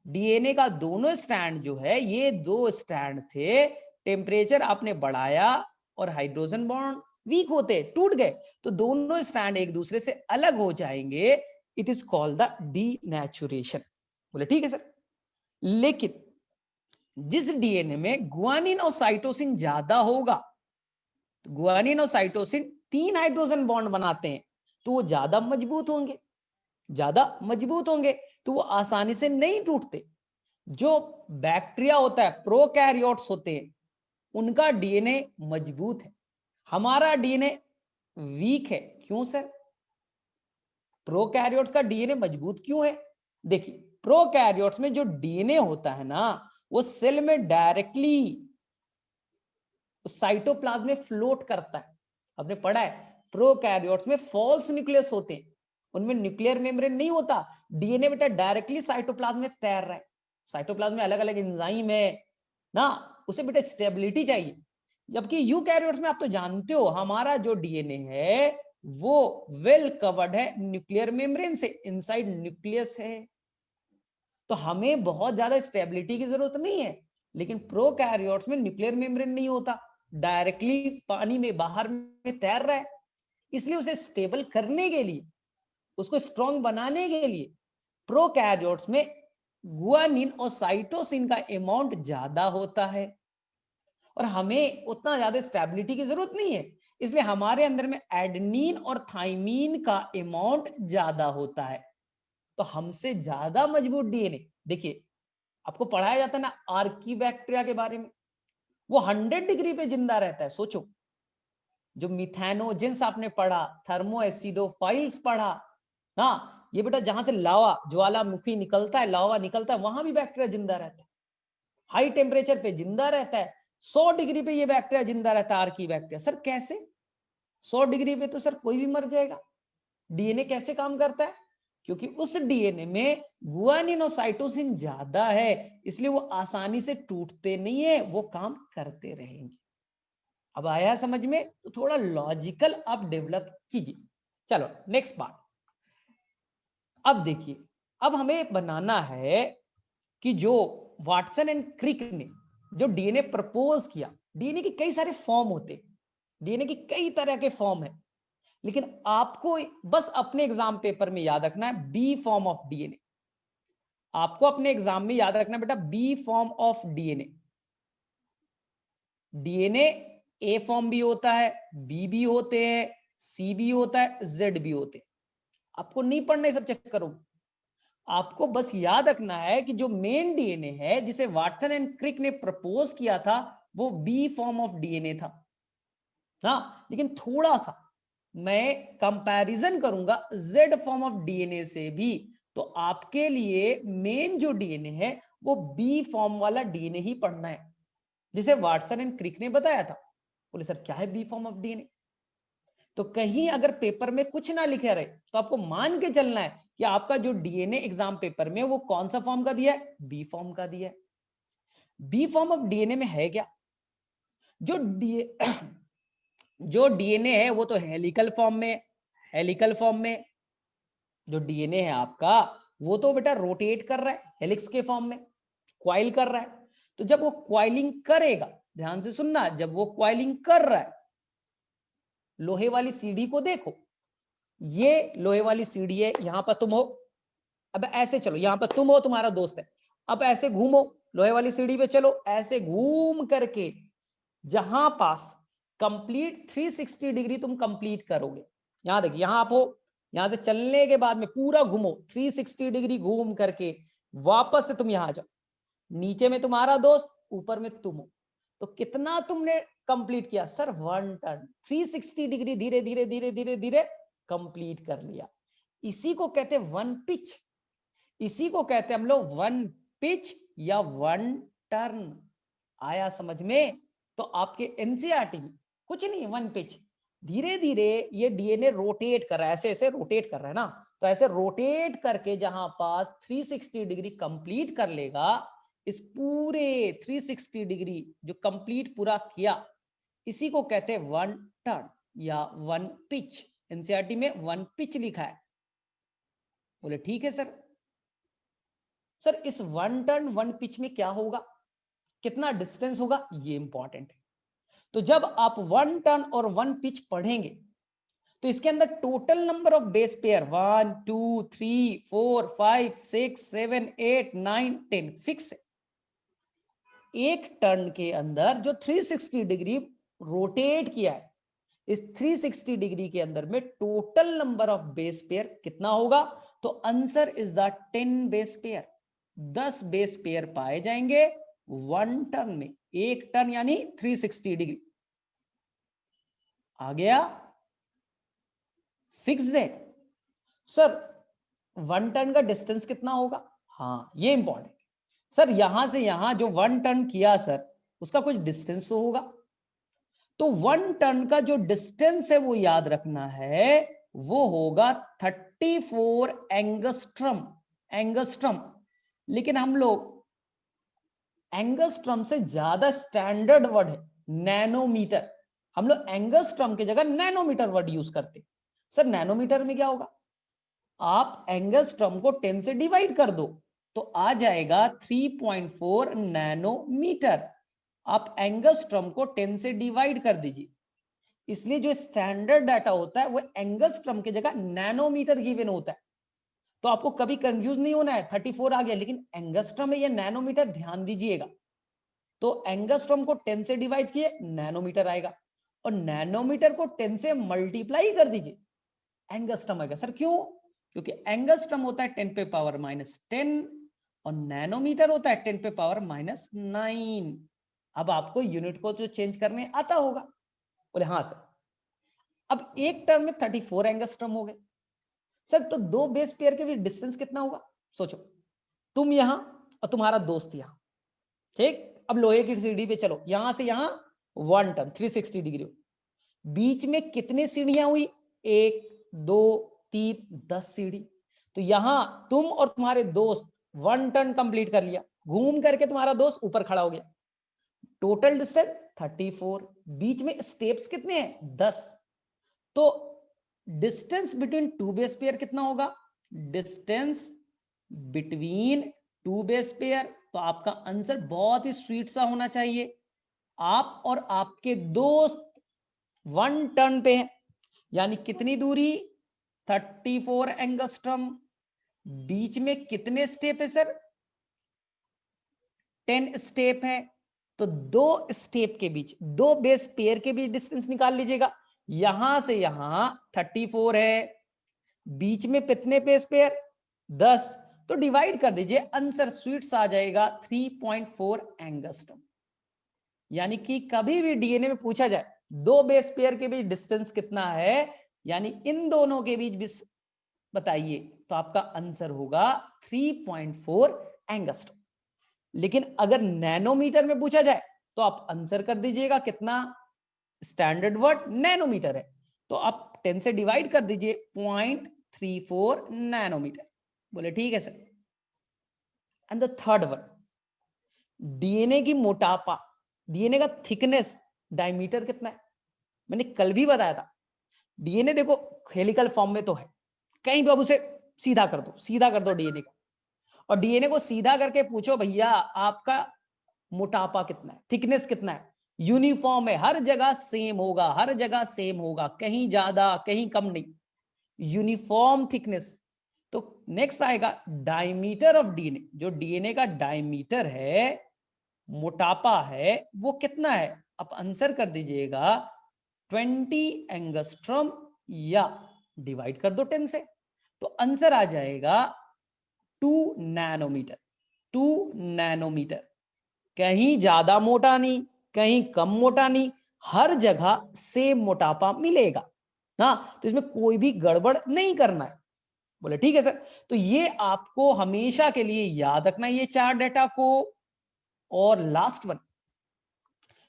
डीएनए का दोनों स्ट्रैंड जो है, ये दो स्ट्रैंड थे, टेम्परेचर आपने बढ़ाया और हाइड्रोजन बॉन्ड वीक होते टूट गए, तो दोनों स्ट्रैंड एक दूसरे से अलग हो जाएंगे, it is called the denaturation. बोले ठीक है सर, लेकिन जिस डीएनए में गुआनिन और साइटोसिन ज्यादा होगा, तो गुआनिन और साइटोसिन 3 हाइड्रोजन बॉन्ड बनाते हैं, तो वो ज्यादा मजबूत होंगे, ज्यादा मजबूत होंगे, तो वो आसानी से नहीं टूटते। जो बैक्टीरिया होता है, प्रोकैरियोट्स होते हैं, उनका डीएनए मजबूत है, हमारा डीएनए वीक है। क्यों सर? प्रोकैरियोट्स का डीएनए मजबूत क्यों है? देखिए, प्रोकैरियोट्स में जो डीएनए होता है ना, वो सेल में डायरेक्टली साइटोप्लाज्म में फ्लोट करता है। आपने पढ़ा है, प्रोकैरियोट्स में फॉल्स न्यूक्लियस होते हैं, उनमें न्यूक्लियर मेम्ब्रेन नहीं होता, डीएनए बेटा डायरेक्टली साइटोप्लाज्म में तैर रहा है। साइटोप्लाज्म में अलग अलग एंजाइम है ना, उसे बेटा स्टेबिलिटी चाहिए। जबकि यूकैरियोट्स में आप तो जानते हो, हमारा जो डीएनए है वो वेल कवर्ड है न्यूक्लियर मेम्ब्रेन से, इनसाइड न्यूक्लियस है, तो हमें बहुत ज्यादा स्टेबिलिटी की जरूरत नहीं है। लेकिन प्रोकैरियोट्स में न्यूक्लियर मेम्ब्रेन नहीं होता, डायरेक्टली पानी में बाहर में तैर रहा है, इसलिए उसे स्टेबल करने के लिए, उसको स्ट्रॉन्ग बनाने के लिए प्रोकैरियोट्स में गुआनिन और साइटोसिन का अमाउंट ज्यादा होता है, और हमें उतना ज्यादा स्टेबिलिटी की जरूरत नहीं है, इसलिए हमारे अंदर में एडेनिन और थाइमीन का अमाउंट ज्यादा होता है, तो हमसे ज्यादा मजबूत डीएनए। देखिए, आपको पढ़ाया जाता है ना आर्कीबैक्टीरिया के बारे में, वो 100 डिग्री पे जिंदा रहता है, सोचो। जो मिथेनोजेंस आपने पढ़ा, थर्मो एसिडोफाइल्स पढ़ा ना, ये बेटा जहां से लावा ज्वालामुखी निकलता है, लावा निकलता है, वहां भी बैक्टीरिया जिंदा रहता है, हाई टेम्परेचर पे जिंदा रहता है। 100 डिग्री पे ये बैक्टीरिया जिंदा रहता है, आर्कीबैक्टीरिया। सर कैसे? 100 डिग्री पे तो सर कोई भी मर जाएगा। डीएनए कैसे काम करता है? क्योंकि उस डीएनए में गुआनिन और साइटोसिन ज्यादा है, इसलिए वो आसानी से टूटते नहीं है, वो काम करते रहेंगे। अब आया समझ में? तो थोड़ा लॉजिकल आप डेवलप कीजिए। चलो नेक्स्ट पार्ट। अब देखिए, अब हमें बनाना है कि जो वाटसन एंड क्रिक ने जो डीएनए प्रपोज किया, डीएनए के कई सारे फॉर्म होते हैं, डीएनए की कई तरह के फॉर्म है, लेकिन आपको बस अपने एग्जाम पेपर में याद रखना है बी फॉर्म ऑफ डीएनए। आपको अपने एग्जाम में याद रखना बेटा B form of DNA. DNA A form भी होता है, बी भी होते हैं, सी भी होता है, जेड भी होते हैं। आपको नहीं पढ़ना ये सब चक्करों में, आपको बस याद रखना है कि जो मेन डीएनए है जिसे वाटसन एंड क्रिक ने प्रपोज किया था, वो बी फॉर्म ऑफ डीएनए था ना, लेकिन थोड़ा सा मैं कंपैरिजन करूंगा जेड फॉर्म ऑफ डीएनए से भी, तो आपके लिए मेन जो डीएनए है वो बी फॉर्म वाला डीएनए ही पढ़ना है, जिसे वाटसन एंड क्रिक ने बताया था। बोले सर क्या है बी फॉर्म ऑफ डीएनए? तो कहीं अगर पेपर में कुछ ना लिखे रहे तो आपको मान के चलना है कि आपका जो डीएनए एग्जाम पेपर में वो कौन सा फॉर्म का दिया है, बी फॉर्म का दिया है। बी फॉर्म ऑफ डीएनए में है क्या? जो जो डीएनए है वो तो हेलिकल फॉर्म में, हेलिकल फॉर्म में जो डीएनए है आपका वो तो बेटा रोटेट कर रहा है हेलिक्स के फॉर्म में, क्वाइल कर रहा है। तो जब वो क्वाइलिंग करेगा, ध्यान से सुनना, जब वो क्वाइलिंग कर रहा है, लोहे वाली सीढ़ी को देखो, ये लोहे वाली सीढ़ी है, यहां पर तुम हो, अब ऐसे चलो, यहां पर तुम हो, तुम्हारा दोस्त है, अब ऐसे घूमो, लोहे वाली सीढ़ी पे चलो, ऐसे घूम करके जहां पास कंप्लीट 360 डिग्री तुम कंप्लीट करोगे, यहां देखिए, यहां आप हो, यहां से चलने के बाद में पूरा घूमो 360 डिग्री घूम करके वापस से तुम यहां आ जाओ, नीचे में तुम्हारा दोस्त, ऊपर में तुम हो, तो कितना तुमने कंप्लीट किया सर? 1 टर्न, 360 डिग्री धीरे धीरे धीरे धीरे धीरे कंप्लीट कर लिया। इसी को कहते हैं वन पिच, इसी को कहते हैं हम लोग वन पिच या वन टर्न। आया समझ में? तो आपके एनसीईआरटी में कुछ नहीं, वन पिच, धीरे धीरे ये डीएनए रोटेट कर रहा है, ऐसे ऐसे रोटेट कर रहा है ना, तो ऐसे रोटेट करके जहां पास 360 डिग्री कंप्लीट कर लेगा, इस पूरे 360 डिग्री जो कंप्लीट पूरा किया, इसी को कहते हैं वन टर्न या वन पिच। एनसीईआरटी में वन पिच लिखा है। बोले ठीक है सर। सर इस वन टर्न वन पिच में क्या होगा, कितना डिस्टेंस होगा, ये इंपॉर्टेंट है। तो जब आप वन टर्न और वन पिच पढ़ेंगे तो इसके अंदर total number of base pair 1 2 3 4 5 6 7 8 9 10 fix है। एक टर्न के अंदर जो 360 डिग्री रोटेट किया है, इस 360 डिग्री के अंदर में total number of base pair कितना होगा? तो answer is the 10 base pair, 10 base pair पाए जाएंगे वन टर्न में। एक टर्न यानी 360 डिग्री। आ गया? फिक्स है सर। वन टर्न का डिस्टेंस कितना होगा? हाँ ये इंपॉर्टेंट सर, यहां से यहां जो वन टर्न किया सर, उसका कुछ डिस्टेंस तो होगा। तो वन टर्न का जो डिस्टेंस है वो याद रखना है, वो होगा 34 एंगस्ट्रम। एंगस्ट्रम, लेकिन हम लोग एंगस्ट्रम से ज्यादा स्टैंडर्ड वर्ड है नैनोमीटर, हम लोग एंगस्ट्रम की जगह नैनोमीटर वर्ड यूज करते। सर नैनोमीटर में क्या होगा? आप एंगस्ट्रम को 10 से डिवाइड कर दो तो आ जाएगा 3.4 नैनोमीटर। आप एंगस्ट्रम को 10 से डिवाइड कर दीजिए, इसलिए जो स्टैंडर्ड डाटा होता है वो एंगस्ट्रम की जगह नैनोमीटर गिवन होता है। तो आपको कभी कंफ्यूज नहीं होना है, 34 आ गया लेकिन एंगस्ट्रम है या नैनोमीटर, ध्यान दीजिएगा। तो एंगस्ट्रम को 10 से डिवाइड किए, नैनोमीटर आएगा, और नैनोमीटर को 10 से मल्टीप्लाई कर दीजिए, एंगस्ट्रम आएगा। सर क्यों? क्योंकि एंगस्ट्रम होता है 10 पे पावर -10 और नैनोमीटर होता है 10 पे पावर -9। अब आपको यूनिट को जो चेंज करने आता होगा। बोले हाँ सर। अब एक टर्म में 34 एंगस्ट्रम हो गए सर, तो दो बेस पेयर के बीच डिस्टेंस कितना होगा? सोचो, तुम यहां और तुम्हारा दोस्त यहां, ठीक। अब लोहे की सीढ़ी पे चलो, यहां से यहां वन टर्न 360 डिग्री, बीच में कितनी सीढ़ियां हुई? 1 2 3 10 सीढ़ी। तो यहां तुम और तुम्हारे दोस्त वन टर्न कंप्लीट कर लिया, घूम करके तुम्हारा दोस्त ऊपर खड़ा हो गया, टोटल डिस्टेंस 34, बीच में स्टेप्स कितने हैं? 10। तो distance between two base pair कितना होगा? Distance between two base pair, तो आपका आंसर बहुत ही स्वीट सा होना चाहिए। आप और आपके दोस्त वन टर्न पे हैं, यानी कितनी दूरी? 34 एंगस्ट्रम। बीच में कितने स्टेप है सर? 10 स्टेप है। तो दो स्टेप के बीच, दो बेस पेयर के बीच डिस्टेंस निकाल लीजिएगा। यहां से यहां 34 है, बीच में कितने बेस पेयर? 10। तो डिवाइड कर दीजिए, आंसर स्वीट आ जाएगा 3.4 एंगस्ट्रम। यानी कि कभी भी डीएनए में पूछा जाए दो बेस पेयर के बीच डिस्टेंस कितना है, यानी इन दोनों के बीच बताइए, तो आपका आंसर होगा 3.4 एंगस्ट्रॉम। लेकिन अगर नैनोमीटर में पूछा जाए तो आप आंसर कर दीजिएगा कितना, स्टैंडर्ड वर्ड नैनोमीटर है, तो आप 10 से डिवाइड कर दीजिए 0.34 नैनोमीटर। बोले ठीक है sir. And the third one, DNA की मोटापा, डीएनए का थिकनेस, डायमीटर कितना है। मैंने कल भी बताया था, डीएनए देखो हेलिकल फॉर्म में तो है, कहीं भी अब उसे सीधा कर दो, सीधा कर दो डीएनए को, और डीएनए को सीधा करके पूछो भैया आपका मोटापा कितना है, थिकनेस कितना है, यूनिफॉर्म है, हर जगह सेम होगा, हर जगह सेम होगा, कहीं ज्यादा कहीं कम नहीं, यूनिफॉर्म थिकनेस। तो नेक्स्ट आएगा डायमीटर ऑफ डीएनए, जो डीएनए का डायमीटर है, मोटापा है, वो कितना है। आप आंसर कर दीजिएगा 20 एंगस्ट्रॉम या डिवाइड कर दो 10 से, तो आंसर आ जाएगा 2 नैनोमीटर। 2 नैनोमीटर, कहीं ज्यादा मोटा नहीं, कहीं कम मोटा नहीं, हर जगह सेम मोटापा मिलेगा ना, तो इसमें कोई भी गड़बड़ नहीं करना है। बोले ठीक है सर। तो ये आपको हमेशा के लिए याद रखना है ये चार डेटा को। और लास्ट वन,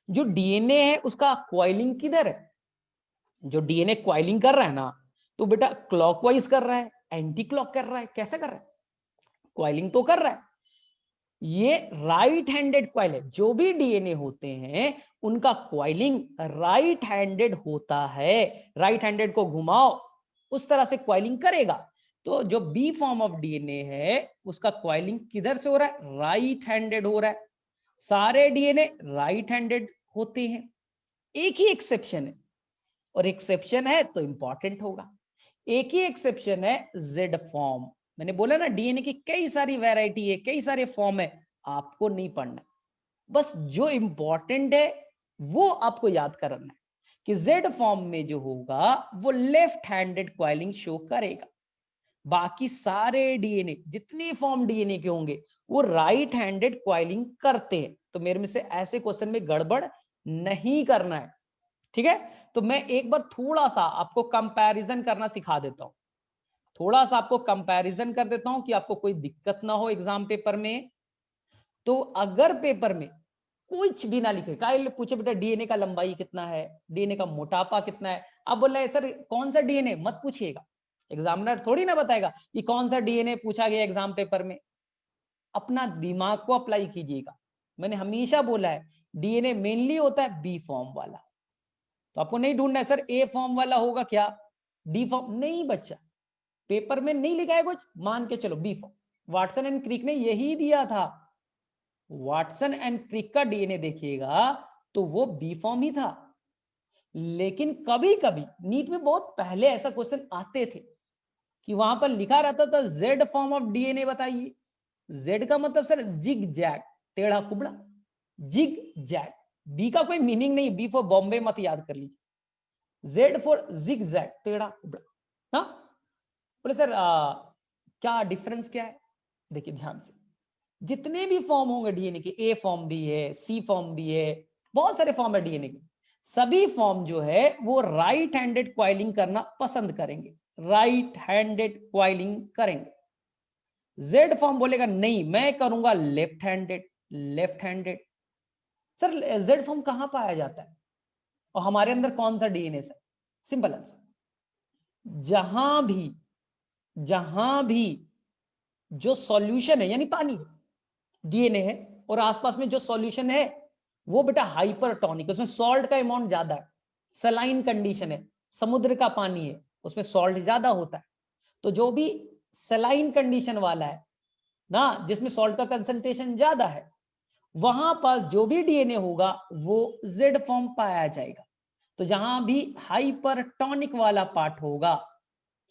जो डीएनए है उसका क्वाइलिंग किधर है। जो डीएनए क्वाइलिंग कर रहा है ना, तो बेटा क्लॉकवाइज कर रहा है, एंटी क्लॉक कर रहा है, कैसे कर रहा है, क्वाइलिंग तो कर रहा है। ये राइट हैंडेड क्वाइल है, जो भी डीएनए होते हैं उनका क्वाइलिंग राइट हैंडेड होता है, राइट हैंडेड को घुमाओ उस तरह से क्वाइलिंग करेगा। तो जो बी फॉर्म ऑफ डीएनए है उसका क्वाइलिंग किधर से हो रहा है, राइट हैंडेड हो रहा है। सारे डीएनए राइट हैंडेड होते हैं, एक ही एक्सेप्शन है, और एक्सेप्शन है तो इंपॉर्टेंट होगा। एक ही एक्सेप्शन है जेड फॉर्म। मैंने बोला ना डीएनए की कई सारी वैरायटी है, कई सारे फॉर्म है, आपको नहीं पढ़ना, बस जो इंपॉर्टेंट है वो आपको याद करना है कि जेड फॉर्म में जो होगा वो लेफ्ट हैंडेड क्वाइलिंग शो करेगा। बाकी सारे डीएनए, जितने फॉर्म डीएनए के होंगे वो राइट हैंडेड क्वाइलिंग करते हैं। तो मेरे में से ऐसे क्वेश्चन में गड़बड़ नहीं करना है, ठीक है। तो मैं एक बार थोड़ा सा आपको कंपैरिजन करना सिखा देता हूं, थोड़ा सा आपको कंपैरिजन कर देता हूं कि आपको कोई दिक्कत ना हो एग्जाम पेपर में। तो अगर पेपर में कुछ भी ना लिखे, काहे पूछे बेटा डीएनए का लंबाई कितना है, डीएनए का मोटापा कितना है, अब बोल रहे सर कौन सा डीएनए, मत पूछिएगा, एग्जामिनर थोड़ी ना बताएगा कि कौन सा डीएनए पूछा गया एग्जाम पेपर में। अपना दिमाग को अप्लाई कीजिएगा। मैंने हमेशा बोला है डीएनए मेनली होता है बी फॉर्म वाला, तो आपको नहीं ढूंढना है सर ए फॉर्म वाला होगा क्या, डी फॉर्म नहीं बच्चा, पेपर में नहीं लिखा है कुछ, मान के चलो B form. Watson and Crick ने यही दिया था, वाटसन एंड क्रिक का डीएनए देखिएगा तो वो बी फॉर्म ही था। लेकिन कभी कभी नीट में बहुत पहले ऐसा क्वेश्चन आते थे कि वहां पर लिखा रहता था जेड फॉर्म ऑफ डीएनए बताइए। जेड का मतलब सर जिग जैग, टेढ़ा कुबड़ा, जिग जैग। बी का कोई मीनिंग नहीं, बी फॉर बॉम्बे मत याद कर लीजिए, जेड फॉर जिग जैग, टेढ़ा कुबड़ा। हाँ बोले सर क्या डिफरेंस क्या है। देखिए ध्यान से, जितने भी फॉर्म होंगे डीएनए के, ए फॉर्म भी है, सी फॉर्म भी है, बहुत सारे फॉर्म है डीएनए के, सभी फॉर्म जो है वो राइट हैंडेड क्वाइलिंग करना पसंद करेंगे, राइट हैंडेड क्वाइलिंग करेंगे। जेड फॉर्म बोलेगा नहीं मैं करूंगा left handed, left handed. Sir Z form कहां पाया जाता है और हमारे अंदर कौन सा डीएनए है। सिंपल आंसर, जहां भी जो सॉल्यूशन है यानी पानी है, डीएनए है, और आसपास में जो सॉल्यूशन है वो बेटा हाइपरटोनिक, उसमें सॉल्ट का अमाउंट ज्यादा है, सलाइन कंडीशन है, समुद्र का पानी है उसमें सॉल्ट ज्यादा होता है। तो जो भी सलाइन कंडीशन वाला है ना, जिसमें सॉल्ट का कंसंट्रेशन ज्यादा है, वहां पास जो भी डीएनए होगा वो जेड फॉर्म पाया जाएगा। तो जहां भी हाइपरटोनिक वाला पार्ट होगा,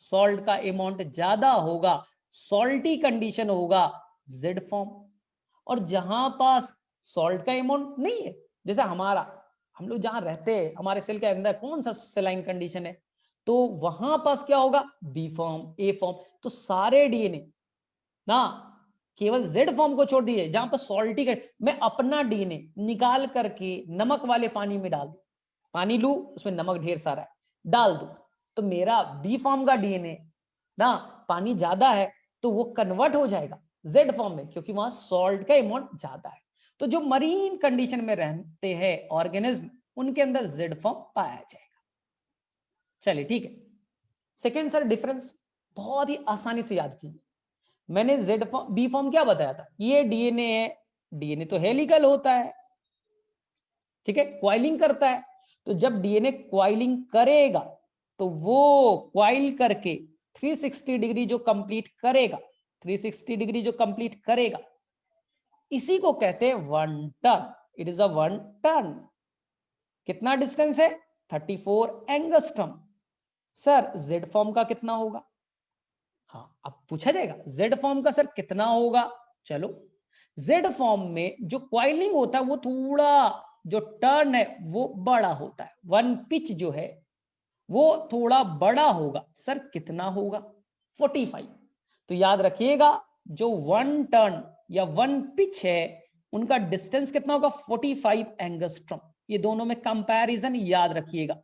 सॉल्ट का अमाउंट ज्यादा होगा, सॉल्टी कंडीशन होगा, जेड फॉर्म। और जहां पास सॉल्ट का अमाउंट नहीं है, जैसे हमारा, हम लोग जहां रहते हैं हमारे सेल के अंदर कौन सा सेलाइन कंडीशन है, तो वहां पास क्या होगा, बी फॉर्म, ए फॉर्म। तो सारे डीएनए ना केवल जेड फॉर्म को छोड़ दिए, जहां पर सॉल्टी का मैं अपना डीएनए निकाल करके नमक वाले पानी में डाल दूं, पानी लू उसमें नमक ढेर सारा है डाल दूं, तो मेरा बी फॉर्म का डीएनए ना पानी ज्यादा है तो वो कन्वर्ट हो जाएगा जेड फॉर्म में, क्योंकि वहां सॉल्ट का अमाउंट ज्यादा है। तो जो मरीन कंडीशन में रहते हैं ऑर्गेनिज्म, उनके अंदर जेड फॉर्म पाया जाएगा। चलिए ठीक है। सेकेंड सर डिफरेंस बहुत ही आसानी से याद कीजिए। मैंने जेड फॉर्म बी फॉर्म क्या बताया था, ये डीएनए है, डीएनए तो हेलिकल होता है, ठीक है, क्वाइलिंग करता है। तो जब डीएनए क्वाइलिंग करेगा तो वो क्वाइल करके 360 डिग्री जो कंप्लीट करेगा, 360 डिग्री जो कंप्लीट करेगा, इसी को कहते हैं one turn. It is a one turn. कितना डिस्टेंस है? 34 एंगस्ट्रम। सर जेड फॉर्म का कितना होगा? हाँ, अब पूछा जाएगा जेड फॉर्म का सर कितना होगा। चलो, जेड फॉर्म में जो क्वाइलिंग होता है वो थोड़ा, जो टर्न है वो बड़ा होता है, वन पिच जो है वो थोड़ा बड़ा होगा। सर कितना होगा? 45। तो याद रखिएगा, जो वन टर्न या वन पिच है उनका डिस्टेंस कितना होगा? 45 एंगस्ट्रॉम। ये दोनों में कंपैरिजन याद रखिएगा।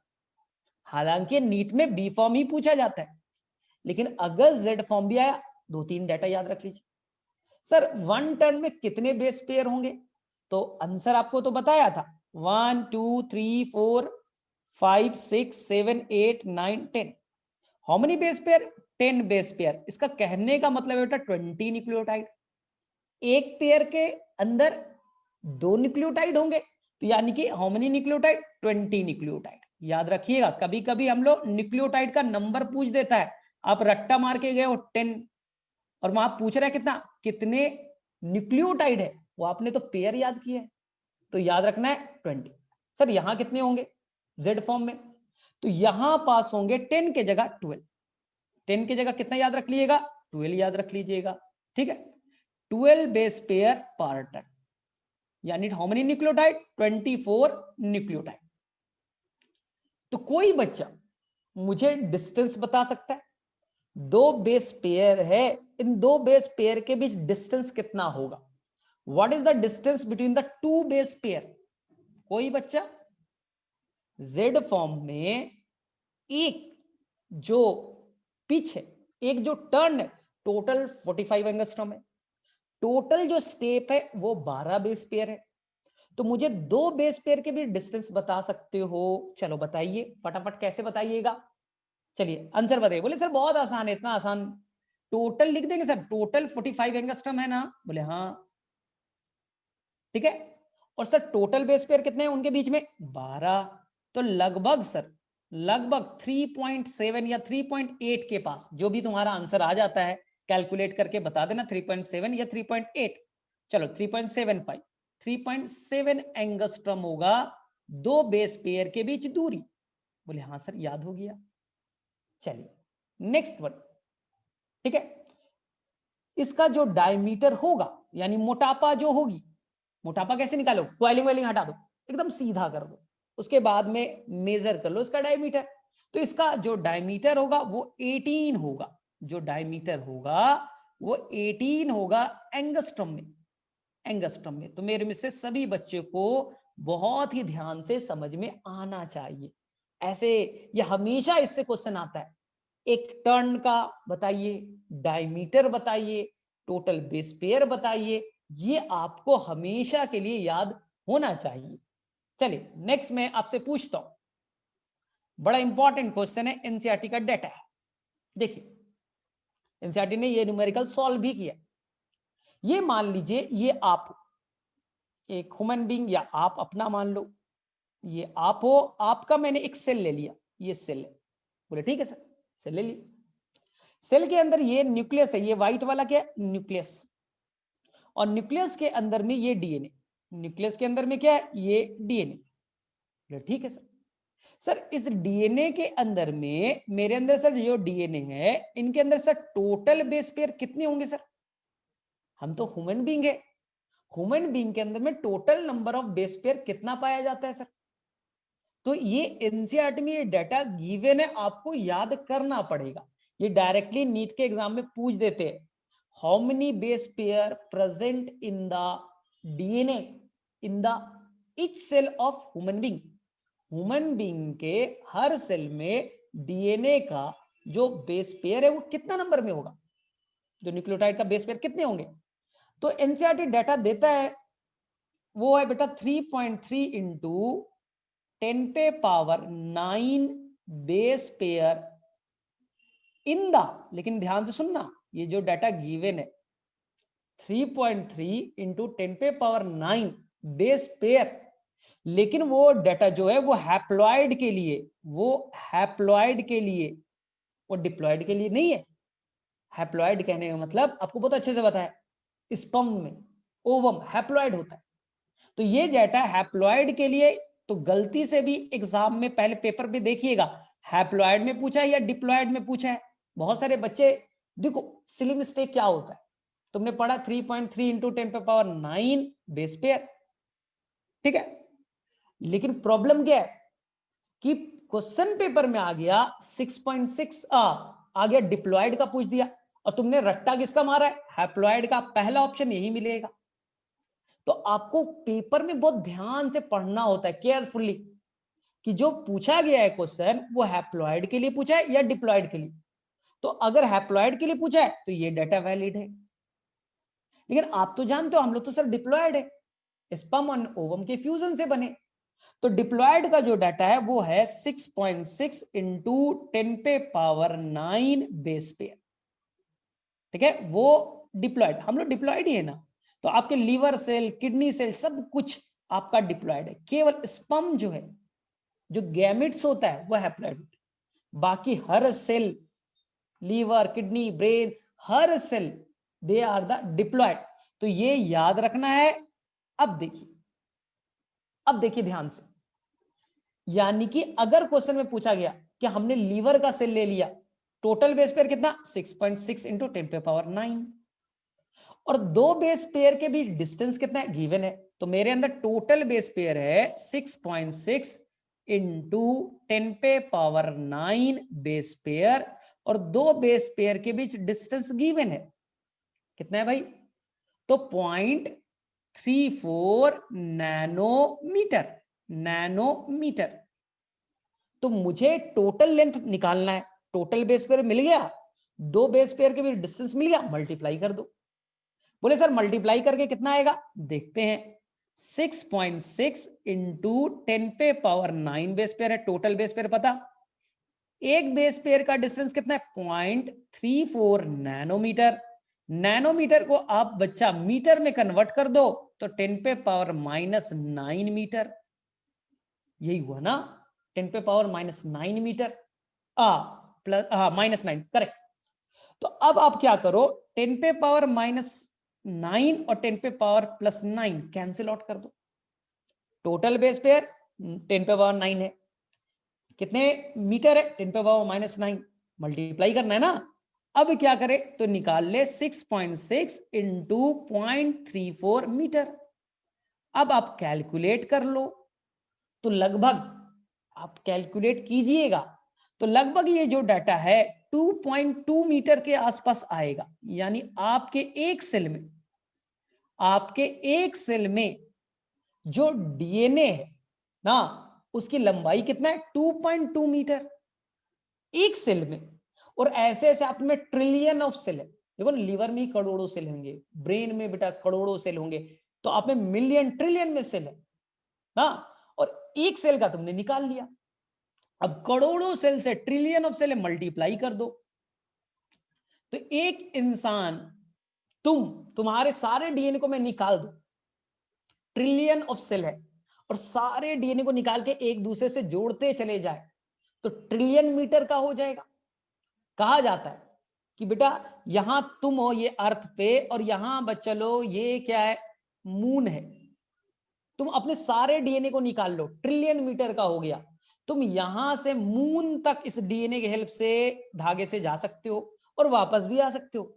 हालांकि नीट में बी फॉर्म ही पूछा जाता है, लेकिन अगर जेड फॉर्म भी आया, 2-3 डाटा याद रख लीजिए। सर वन टर्न में कितने बेस पेयर होंगे? तो आंसर आपको तो बताया था, 1 2 3 4 5 6 7 8 9 10। How many base pair? 10 base pair. इसका कहने का मतलब बेटा 20 न्यूक्लियोटाइड। एक पेयर के अंदर 2 न्यूक्लियोटाइड होंगे, तो यानी कि हाउ मेनी न्यूक्लियोटाइड? 20 न्यूक्लियोटाइड। याद रखिएगा, कभी कभी हम लोग न्यूक्लियोटाइड का नंबर पूछ देता है, आप रट्टा मार के गए हो 10 और वहां पूछ रहा है कितना, कितने न्यूक्लियोटाइड है, वो आपने तो पेयर याद किया है, तो याद रखना है 20। सर यहां कितने होंगे जेड फॉर्म में? तो यहां पास होंगे 10 के जगह 12। 10 की जगह कितना याद रख लीजिएगा? 12 याद रख लीजिएगा, ठीक है। 12 बेस पेयर पर टन, यानी हाउ मेनी न्यूक्लियोटाइड? 24 न्यूक्लियोटाइड। तो कोई बच्चा मुझे डिस्टेंस बता सकता है, दो बेस पेयर है, इन दो बेस पेयर के बीच डिस्टेंस कितना होगा? What is the distance between the two base pair? कोई बच्चा? जेड फॉर्म में एक जो पिच है, एक जो टर्न है, टोटल 45 एंगस्ट्रॉम है, टोटल जो स्टेप है वो 12 बेस पेयर है। तो मुझे दो बेस पेयर के बीच डिस्टेंस बता सकते हो? चलो बताइए फटाफट, कैसे बताइएगा? चलिए आंसर बताइए। बोले सर बहुत आसान है, इतना आसान? टोटल लिख देंगे सर, टोटल 45 एंगस्ट्रॉम है ना? बोले हाँ, ठीक है। और सर टोटल बेस पेयर कितने हैं उनके बीच में? 12। तो लगभग सर, लगभग 3.7 या 3.8 के पास, जो भी तुम्हारा आंसर आ जाता है कैलकुलेट करके बता देना, 3.7 या 3.8, चलो 3.75, 3.7 एंगस्ट्रॉम होगा दो बेस पेयर के बीच दूरी। बोले हाँ सर याद हो गया। चलिए नेक्स्ट वन, ठीक है। इसका जो डायमीटर होगा, यानी मोटापा जो होगी, मोटापा कैसे निकालो? क्वाइलिंग वाइलिंग हटा दो, एकदम सीधा कर दो, उसके बाद में मेजर कर लो इसका डायमीटर। तो इसका जो डायमीटर होगा वो 18 होगा, जो डायमीटर होगा वो 18 होगा एंगस्ट्रॉम में, एंगस्ट्रॉम में। तो मेरे में से सभी बच्चे को बहुत ही ध्यान से समझ में आना चाहिए। ऐसे ये हमेशा इससे क्वेश्चन आता है, एक टर्न का बताइए, डायमीटर बताइए, टोटल बेस पेयर बताइए, ये आपको हमेशा के लिए याद होना चाहिए। चलिए नेक्स्ट मैं आपसे पूछता हूं, बड़ा इंपॉर्टेंट क्वेश्चन है, एनसीईआरटी का डेटा है। देखिए एनसीईआरटी ने ये न्यूमेरिकल सॉल्व भी किया। ये मान लीजिए ये आप एक ह्यूमन बीइंग, या आप अपना मान लो, ये आप हो, आपका मैंने एक सेल ले लिया, ये सेल है। बोले ठीक है सर, सेल ले लिया। सेल के अंदर ये न्यूक्लियस है, ये व्हाइट वाला क्या है? न्यूक्लियस। और न्यूक्लियस के अंदर में ये डीएनए, न्यूक्लियस के अंदर में क्या है? ये डीएनए। ठीक है सर। सर इस डीएनए के अंदर में, मेरे अंदर सर जो डीएनए है, इनके अंदर सर टोटल बेस पेयर कितने होंगे सर? हम तो ह्यूमन बीइंग है, ह्यूमन बीइंग के अंदर में total number of base pair कितना पाया जाता है सर? तो ये एनसीईआरटी में ये डाटा गिवन है, आपको याद करना पड़ेगा। ये डायरेक्टली नीट के एग्जाम में पूछ देते हैं, how many base pair present in the DNA in the each cell of human being. Human being के हर सेल में डीएनए का जो बेस पेयर है वो कितना नंबर में होगा, जो न्यूक्लियोटाइड का बेस पेयर कितने होंगे। तो एनसीईआरटी डाटा देता है वो है बेटा 3.3 into 10⁻⁹ base pair in the, लेकिन ध्यान से सुनना, ये जो डाटा गिवन है 3.3 इंटू 10⁻⁹ बेस पेयर, लेकिन वो डाटा जो है वो हैप्लॉइड के लिए, वो हैप्लॉइड के लिए, वो डिप्लॉइड के लिए नहीं है। हैप्लॉइड कहने का मतलब आपको बहुत अच्छे से पता है, स्पर्म में ओवम हैप्लॉइड होता है। तो ये डाटा हैप्लॉइड के लिए, तो गलती से भी एग्जाम में पहले पेपर पे देखिएगा हैप्लॉइड में पूछा है या डिप्लॉइड में पूछा है। बहुत सारे बच्चे देखो सिली मिस्टेक क्या होता है, तुमने पढ़ा 3.3 इंटू 10⁻⁹ बेस पेयर, ठीक है, लेकिन प्रॉब्लम क्या है कि क्वेश्चन पेपर में आ गया 6.6 आ गया डिप्लॉइड का पूछ दिया, और तुमने रट्टा किसका मारा है, हैप्लॉइड का। पहला ऑप्शन यही मिलेगा। तो आपको पेपर में बहुत ध्यान से पढ़ना होता है, केयरफुली, कि जो पूछा गया है क्वेश्चन वो हैप्लॉइड के लिए पूछा है या डिप्लॉइड के लिए। तो अगर हैप्लॉइड के लिए पूछा है तो ये डाटा वैलिड है, लेकिन आप तो जानते हो हम लोग तो सर डिप्लॉइड है, स्पर्म और ओवम के फ्यूजन से बने। तो डिप्लॉइड का जो डाटा है वो है 6.6 इंटू 10⁻⁹ बेस पेयर, ठीक है, वो डिप्लॉइड, हम लोग डिप्लॉइड ही है ना। तो आपके लीवर सेल, किडनी सेल, सब कुछ आपका डिप्लॉइड है, केवल स्पर्म जो है, जो गैमेट्स होता है वो हैप्लॉइड। बाकी हर सेल, लीवर, किडनी, ब्रेन, हर cell they are the diploid. तो ये याद रखना है। अब देखिए, अब देखिए ध्यान से, यानी कि अगर क्वेश्चन में पूछा गया कि हमने लीवर का सेल ले लिया, टोटल बेस पेयर कितना 6.6 इंटू 10⁻⁹, और दो बेस पेयर के बीच डिस्टेंस कितना है गिवन है, तो मेरे अंदर टोटल बेस पेयर है 6.6 इंटू 10⁻⁹ बेस पेयर, और दो बेस पेयर के बीच डिस्टेंस गिवन है, कितना है भाई, तो 0.34 नैनोमीटर, नैनोमीटर। तो मुझे टोटल लेंथ निकालना है, टोटल बेस पेयर मिल गया, दो बेस पेयर के बीच डिस्टेंस मिल गया, मल्टीप्लाई कर दो। बोले सर मल्टीप्लाई करके कितना आएगा, देखते हैं। 6.6 इंटू 10⁻⁹ बेस पेयर है, टोटल बेस पेयर पता, एक बेस पेयर का डिस्टेंस कितना है 0.34 नैनोमीटर। नैनोमीटर को आप बच्चा मीटर में कन्वर्ट कर दो तो 10⁻⁹ मीटर, यही हुआ ना, 10⁻⁹ मीटर, प्लस -9, करेक्ट। तो अब आप क्या करो, 10⁻⁹ और 10⁻+9 कैंसिल आउट कर दो। टोटल बेस पेयर 10⁻⁹ है, कितने मीटर है 10⁻⁻9, मल्टीप्लाई करना है ना। अब क्या करें, तो निकाल ले 6.6 इंटू 0.34 मीटर। अब आप कैलकुलेट कर लो, तो लगभग आप कैलकुलेट कीजिएगा, तो लगभग ये जो डाटा है 2.2 मीटर के आसपास आएगा। यानी आपके एक सेल में, आपके एक सेल में जो डीएनए है ना, उसकी लंबाई कितना है 2.2 मीटर एक सेल में। और ऐसे ऐसे आप में ट्रिलियन ऑफ सेल है, देखो लीवर में ही करोड़ों सेल होंगे, ब्रेन में बेटा करोड़ों सेल होंगे, तो आप में मिलियन ट्रिलियन में सेल है ना, और एक सेल का तुमने निकाल लिया। अब करोड़ों सेल से ट्रिलियन ऑफ सेल मल्टीप्लाई कर दो, तो एक इंसान, तुम्हारे सारे डीएनए को मैं निकाल दू, ट्रिलियन ऑफ सेल है, और सारे डीएनए को निकाल के एक दूसरे से जोड़ते चले जाए तो ट्रिलियन मीटर का हो जाएगा। कहा जाता है कि बेटा यहां तुम हो ये अर्थ पे, और यहां बच्चों ये क्या है, मून है। तुम अपने सारे डीएनए को निकाल लो, ट्रिलियन मीटर का हो गया, तुम यहां से मून तक इस डीएनए के हेल्प से धागे से जा सकते हो और वापस भी आ सकते हो।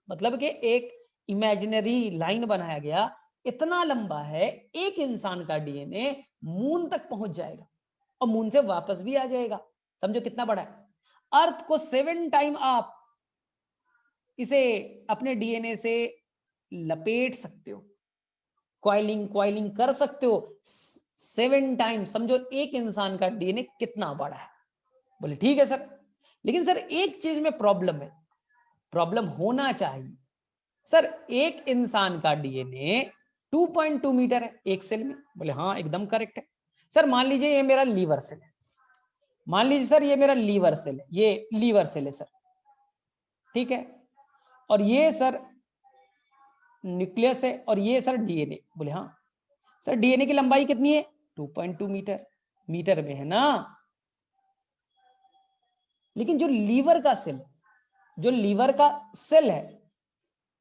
मतलब कि एक इमेजिनरी लाइन बनाया गया, इतना लंबा है, एक इंसान का डीएनए मून तक पहुंच जाएगा और मून से वापस भी आ जाएगा। समझो कितना बड़ा है, अर्थ को 7 टाइम आप इसे अपने डीएनए से लपेट सकते हो, क्वाइलिंग कर सकते हो 7 टाइम्स। समझो एक इंसान का डीएनए कितना बड़ा है। बोले ठीक है सर, लेकिन सर एक चीज में प्रॉब्लम है। प्रॉब्लम होना चाहिए सर, एक इंसान का डीएनए 2.2 मीटर है एक सेल में। बोले हाँ एकदम करेक्ट है सर। मान लीजिए ये मेरा लीवर सेल है, मान लीजिए सर ये मेरा लीवर सेल है, ये लीवर सेल है सर, ठीक है। और ये सर न्यूक्लियस है और ये सर डीएनए। बोले हाँ सर, डीएनए की लंबाई कितनी है? 2.2 मीटर, मीटर में है ना। लेकिन जो लीवर का सेल, जो लीवर का सेल है,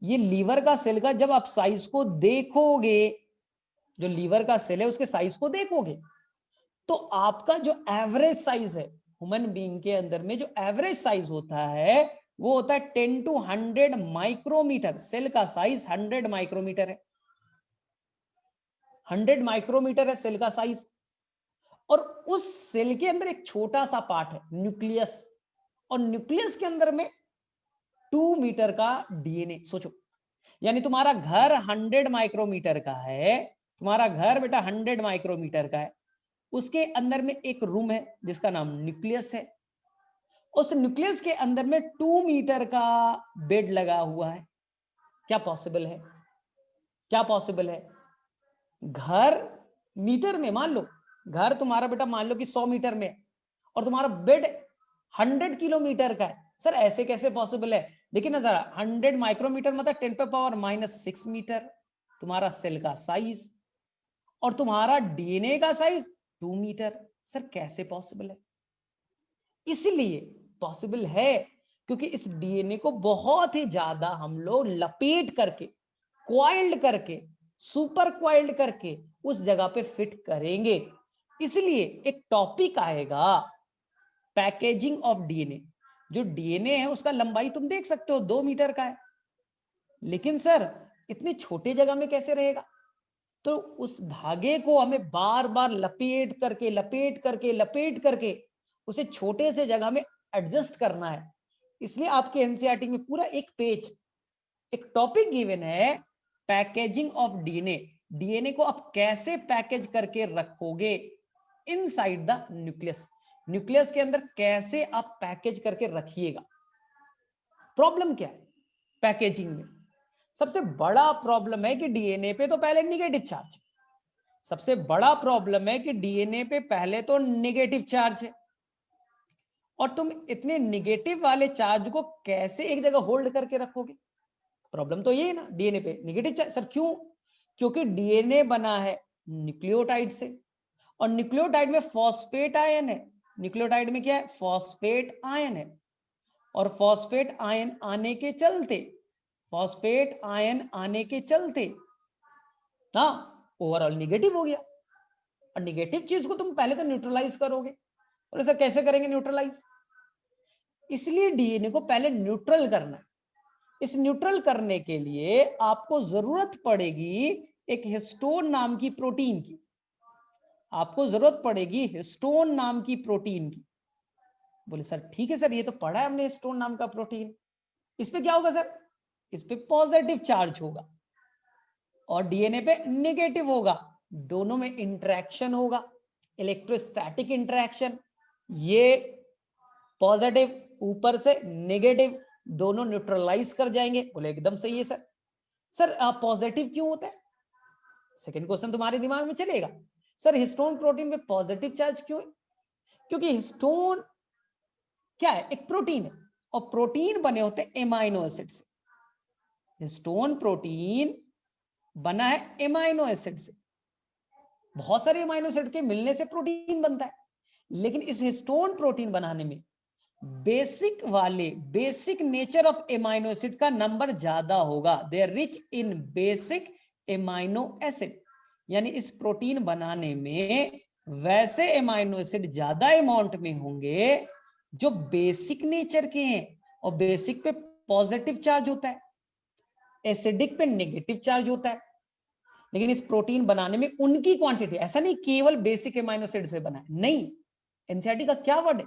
ये लीवर का सेल का जब आप साइज को देखोगे, जो लीवर का सेल है उसके साइज को देखोगे, तो आपका जो एवरेज साइज है ह्यूमन बीइंग के अंदर में, जो एवरेज साइज होता है वो होता है 10 to 100 माइक्रोमीटर। सेल का साइज 100 माइक्रोमीटर है, 100 माइक्रोमीटर है सेल का साइज। और उस सेल के अंदर एक छोटा सा पार्ट है न्यूक्लियस, और न्यूक्लियस के अंदर में 2 मीटर का डीएनए। सोचो, यानी तुम्हारा घर 100 माइक्रोमीटर का है, तुम्हारा घर बेटा 100 माइक्रोमीटर का है, उसके अंदर में एक रूम है जिसका नाम न्यूक्लियस है। उस न्यूक्लियस के अंदर में 2 मीटर का बेड लगा हुआ है। क्या पॉसिबल है? क्या पॉसिबल है? घर मीटर में, मान लो घर तुम्हारा बेटा मान लो कि 100 मीटर में, और तुम्हारा बेड 100 किलोमीटर का है। सर ऐसे कैसे पॉसिबल है? देखिए ना जरा, 100 माइक्रोमीटर मतलब 10⁻⁻6 मीटर तुम्हारा सेल का साइज, और तुम्हारा डीएनए का साइज 2 मीटर। सर कैसे पॉसिबल है? इसलिए पॉसिबल है क्योंकि इस डीएनए को बहुत ही ज्यादा हम लोग लपेट करके, क्वाइल्ड करके, सुपर क्वाइल्ड करके उस जगह पे फिट करेंगे। इसलिए एक टॉपिक आएगा पैकेजिंग ऑफ डीएनए। जो डीएनए है उसका लंबाई तुम देख सकते हो 2 मीटर का है, लेकिन सर इतने छोटे जगह में कैसे रहेगा? तो उस धागे को हमें बार बार लपेट करके लपेट करके लपेट करके उसे छोटे से जगह में एडजस्ट करना है। इसलिए आपके एनसीईआरटी में पूरा एक पेज, एक टॉपिक गिवन है, पैकेजिंग ऑफ डीएनए। डीएनए को आप कैसे पैकेज करके रखोगे इनसाइड द न्यूक्लियस, न्यूक्लियस के अंदर कैसे आप पैकेज करके रखिएगा। प्रॉब्लम क्या है पैकेजिंग में? सबसे बड़ा प्रॉब्लम है कि डीएनए पे तो पहले निगेटिव चार्ज, सबसे बड़ा प्रॉब्लम है कि डीएनए पे पहले तो निगेटिव चार्ज है, और तुम इतने निगेटिव वाले चार्ज को कैसे एक जगह होल्ड करके रखोगे? प्रॉब्लम तो ये है ना, डीएनए पे निगेटिव चार्ज। सर क्यों? क्योंकि डीएनए बना है न्यूक्लियोटाइड से, और न्यूक्लियोटाइड में फॉस्फेट आयन है। न्यूक्लियोटाइड में क्या है? फॉस्फेट आयन है। और फॉस्फेट आयन आने के चलते, फॉस्फेट आयन आने के चलते ना ओवरऑल निगेटिव हो गया। और निगेटिव चीज को तुम पहले तो न्यूट्रलाइज करोगे, और ऐसा कैसे करेंगे न्यूट्रलाइज? इसलिए डीएनए को पहले न्यूट्रल करना है। इस न्यूट्रल करने के लिए आपको जरूरत पड़ेगी एक हिस्टोन नाम की प्रोटीन की, आपको जरूरत पड़ेगी हिस्टोन नाम की प्रोटीन की। बोले सर ठीक है सर, ये तो पढ़ा है हमने हिस्टोन नाम का प्रोटीन। इस पे क्या होगा सर? इस पे पॉजिटिव चार्ज होगा और डीएनए पे नेगेटिव होगा, दोनों में इंटरेक्शन होगा, इलेक्ट्रोस्टैटिक इंटरेक्शन। ये पॉजिटिव ऊपर से नेगेटिव दोनों न्यूट्रलाइज कर जाएंगे। बोले एकदम सही है सर। सर पॉजिटिव क्यों होता है? सेकंड क्वेश्चन तुम्हारे दिमाग में चलेगा, सर हिस्टोन प्रोटीन में पॉजिटिव चार्ज क्यों है? क्योंकि हिस्टोन क्या है? एक प्रोटीन है, और प्रोटीन बने होते हैं एमाइनो एसिड से। हिस्टोन प्रोटीन बना है एमाइनो एसिड से, बहुत सारे एमाइनो एसिड के मिलने से प्रोटीन बनता है। लेकिन इस हिस्टोन प्रोटीन बनाने में basic nature of amino acid का नंबर ज्यादा होगा। They are rich in basic amino acid, यानी इस प्रोटीन बनाने में वैसे एमाइनो एसिड ज्यादा अमाउंट में होंगे जो बेसिक नेचर के हैं, और बेसिक पे पॉजिटिव चार्ज होता है, एसिडिक पे नेगेटिव चार्ज होता है। लेकिन इस प्रोटीन बनाने में उनकी क्वांटिटी, ऐसा नहीं केवल बेसिक एमाइनो एसिड से बना है, नहीं। एनसीईआरटी का क्या वर्ड है?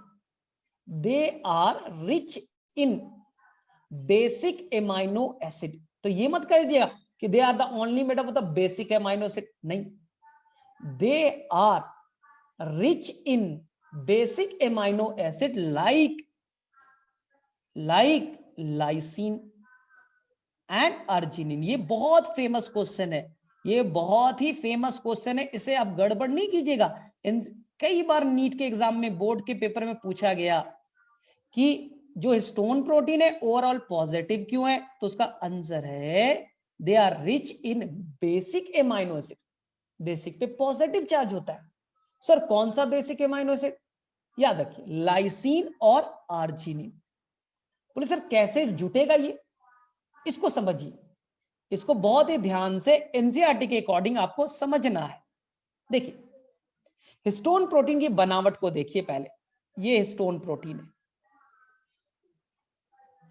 They are rich in basic amino acid. तो ये मत कह दिया कि they are the only made up of the basic amino acid, नहीं, they are rich in basic amino acid like lysine and arginine. ये बहुत फेमस क्वेश्चन है, ये बहुत ही फेमस क्वेश्चन है, इसे आप गड़बड़ नहीं कीजिएगा। कई बार नीट के एग्जाम में, बोर्ड के पेपर में पूछा गया कि जो हिस्टोन प्रोटीन है ओवरऑल पॉजिटिव क्यों है, तो उसका आंसर है they are rich in basic amino acid. Basic पे पॉजिटिव चार्ज होता है। सर कौन सा बेसिक एमाइनो एसिड? याद रखिए, लाइसिन और आर्जिनिन। बोले सर कैसे जुटेगा ये, इसको समझिए, इसको बहुत ही ध्यान से एनसीईआरटी के अकॉर्डिंग आपको समझना है। देखिए हिस्टोन प्रोटीन की बनावट को देखिए पहले, ये हिस्टोन प्रोटीन है।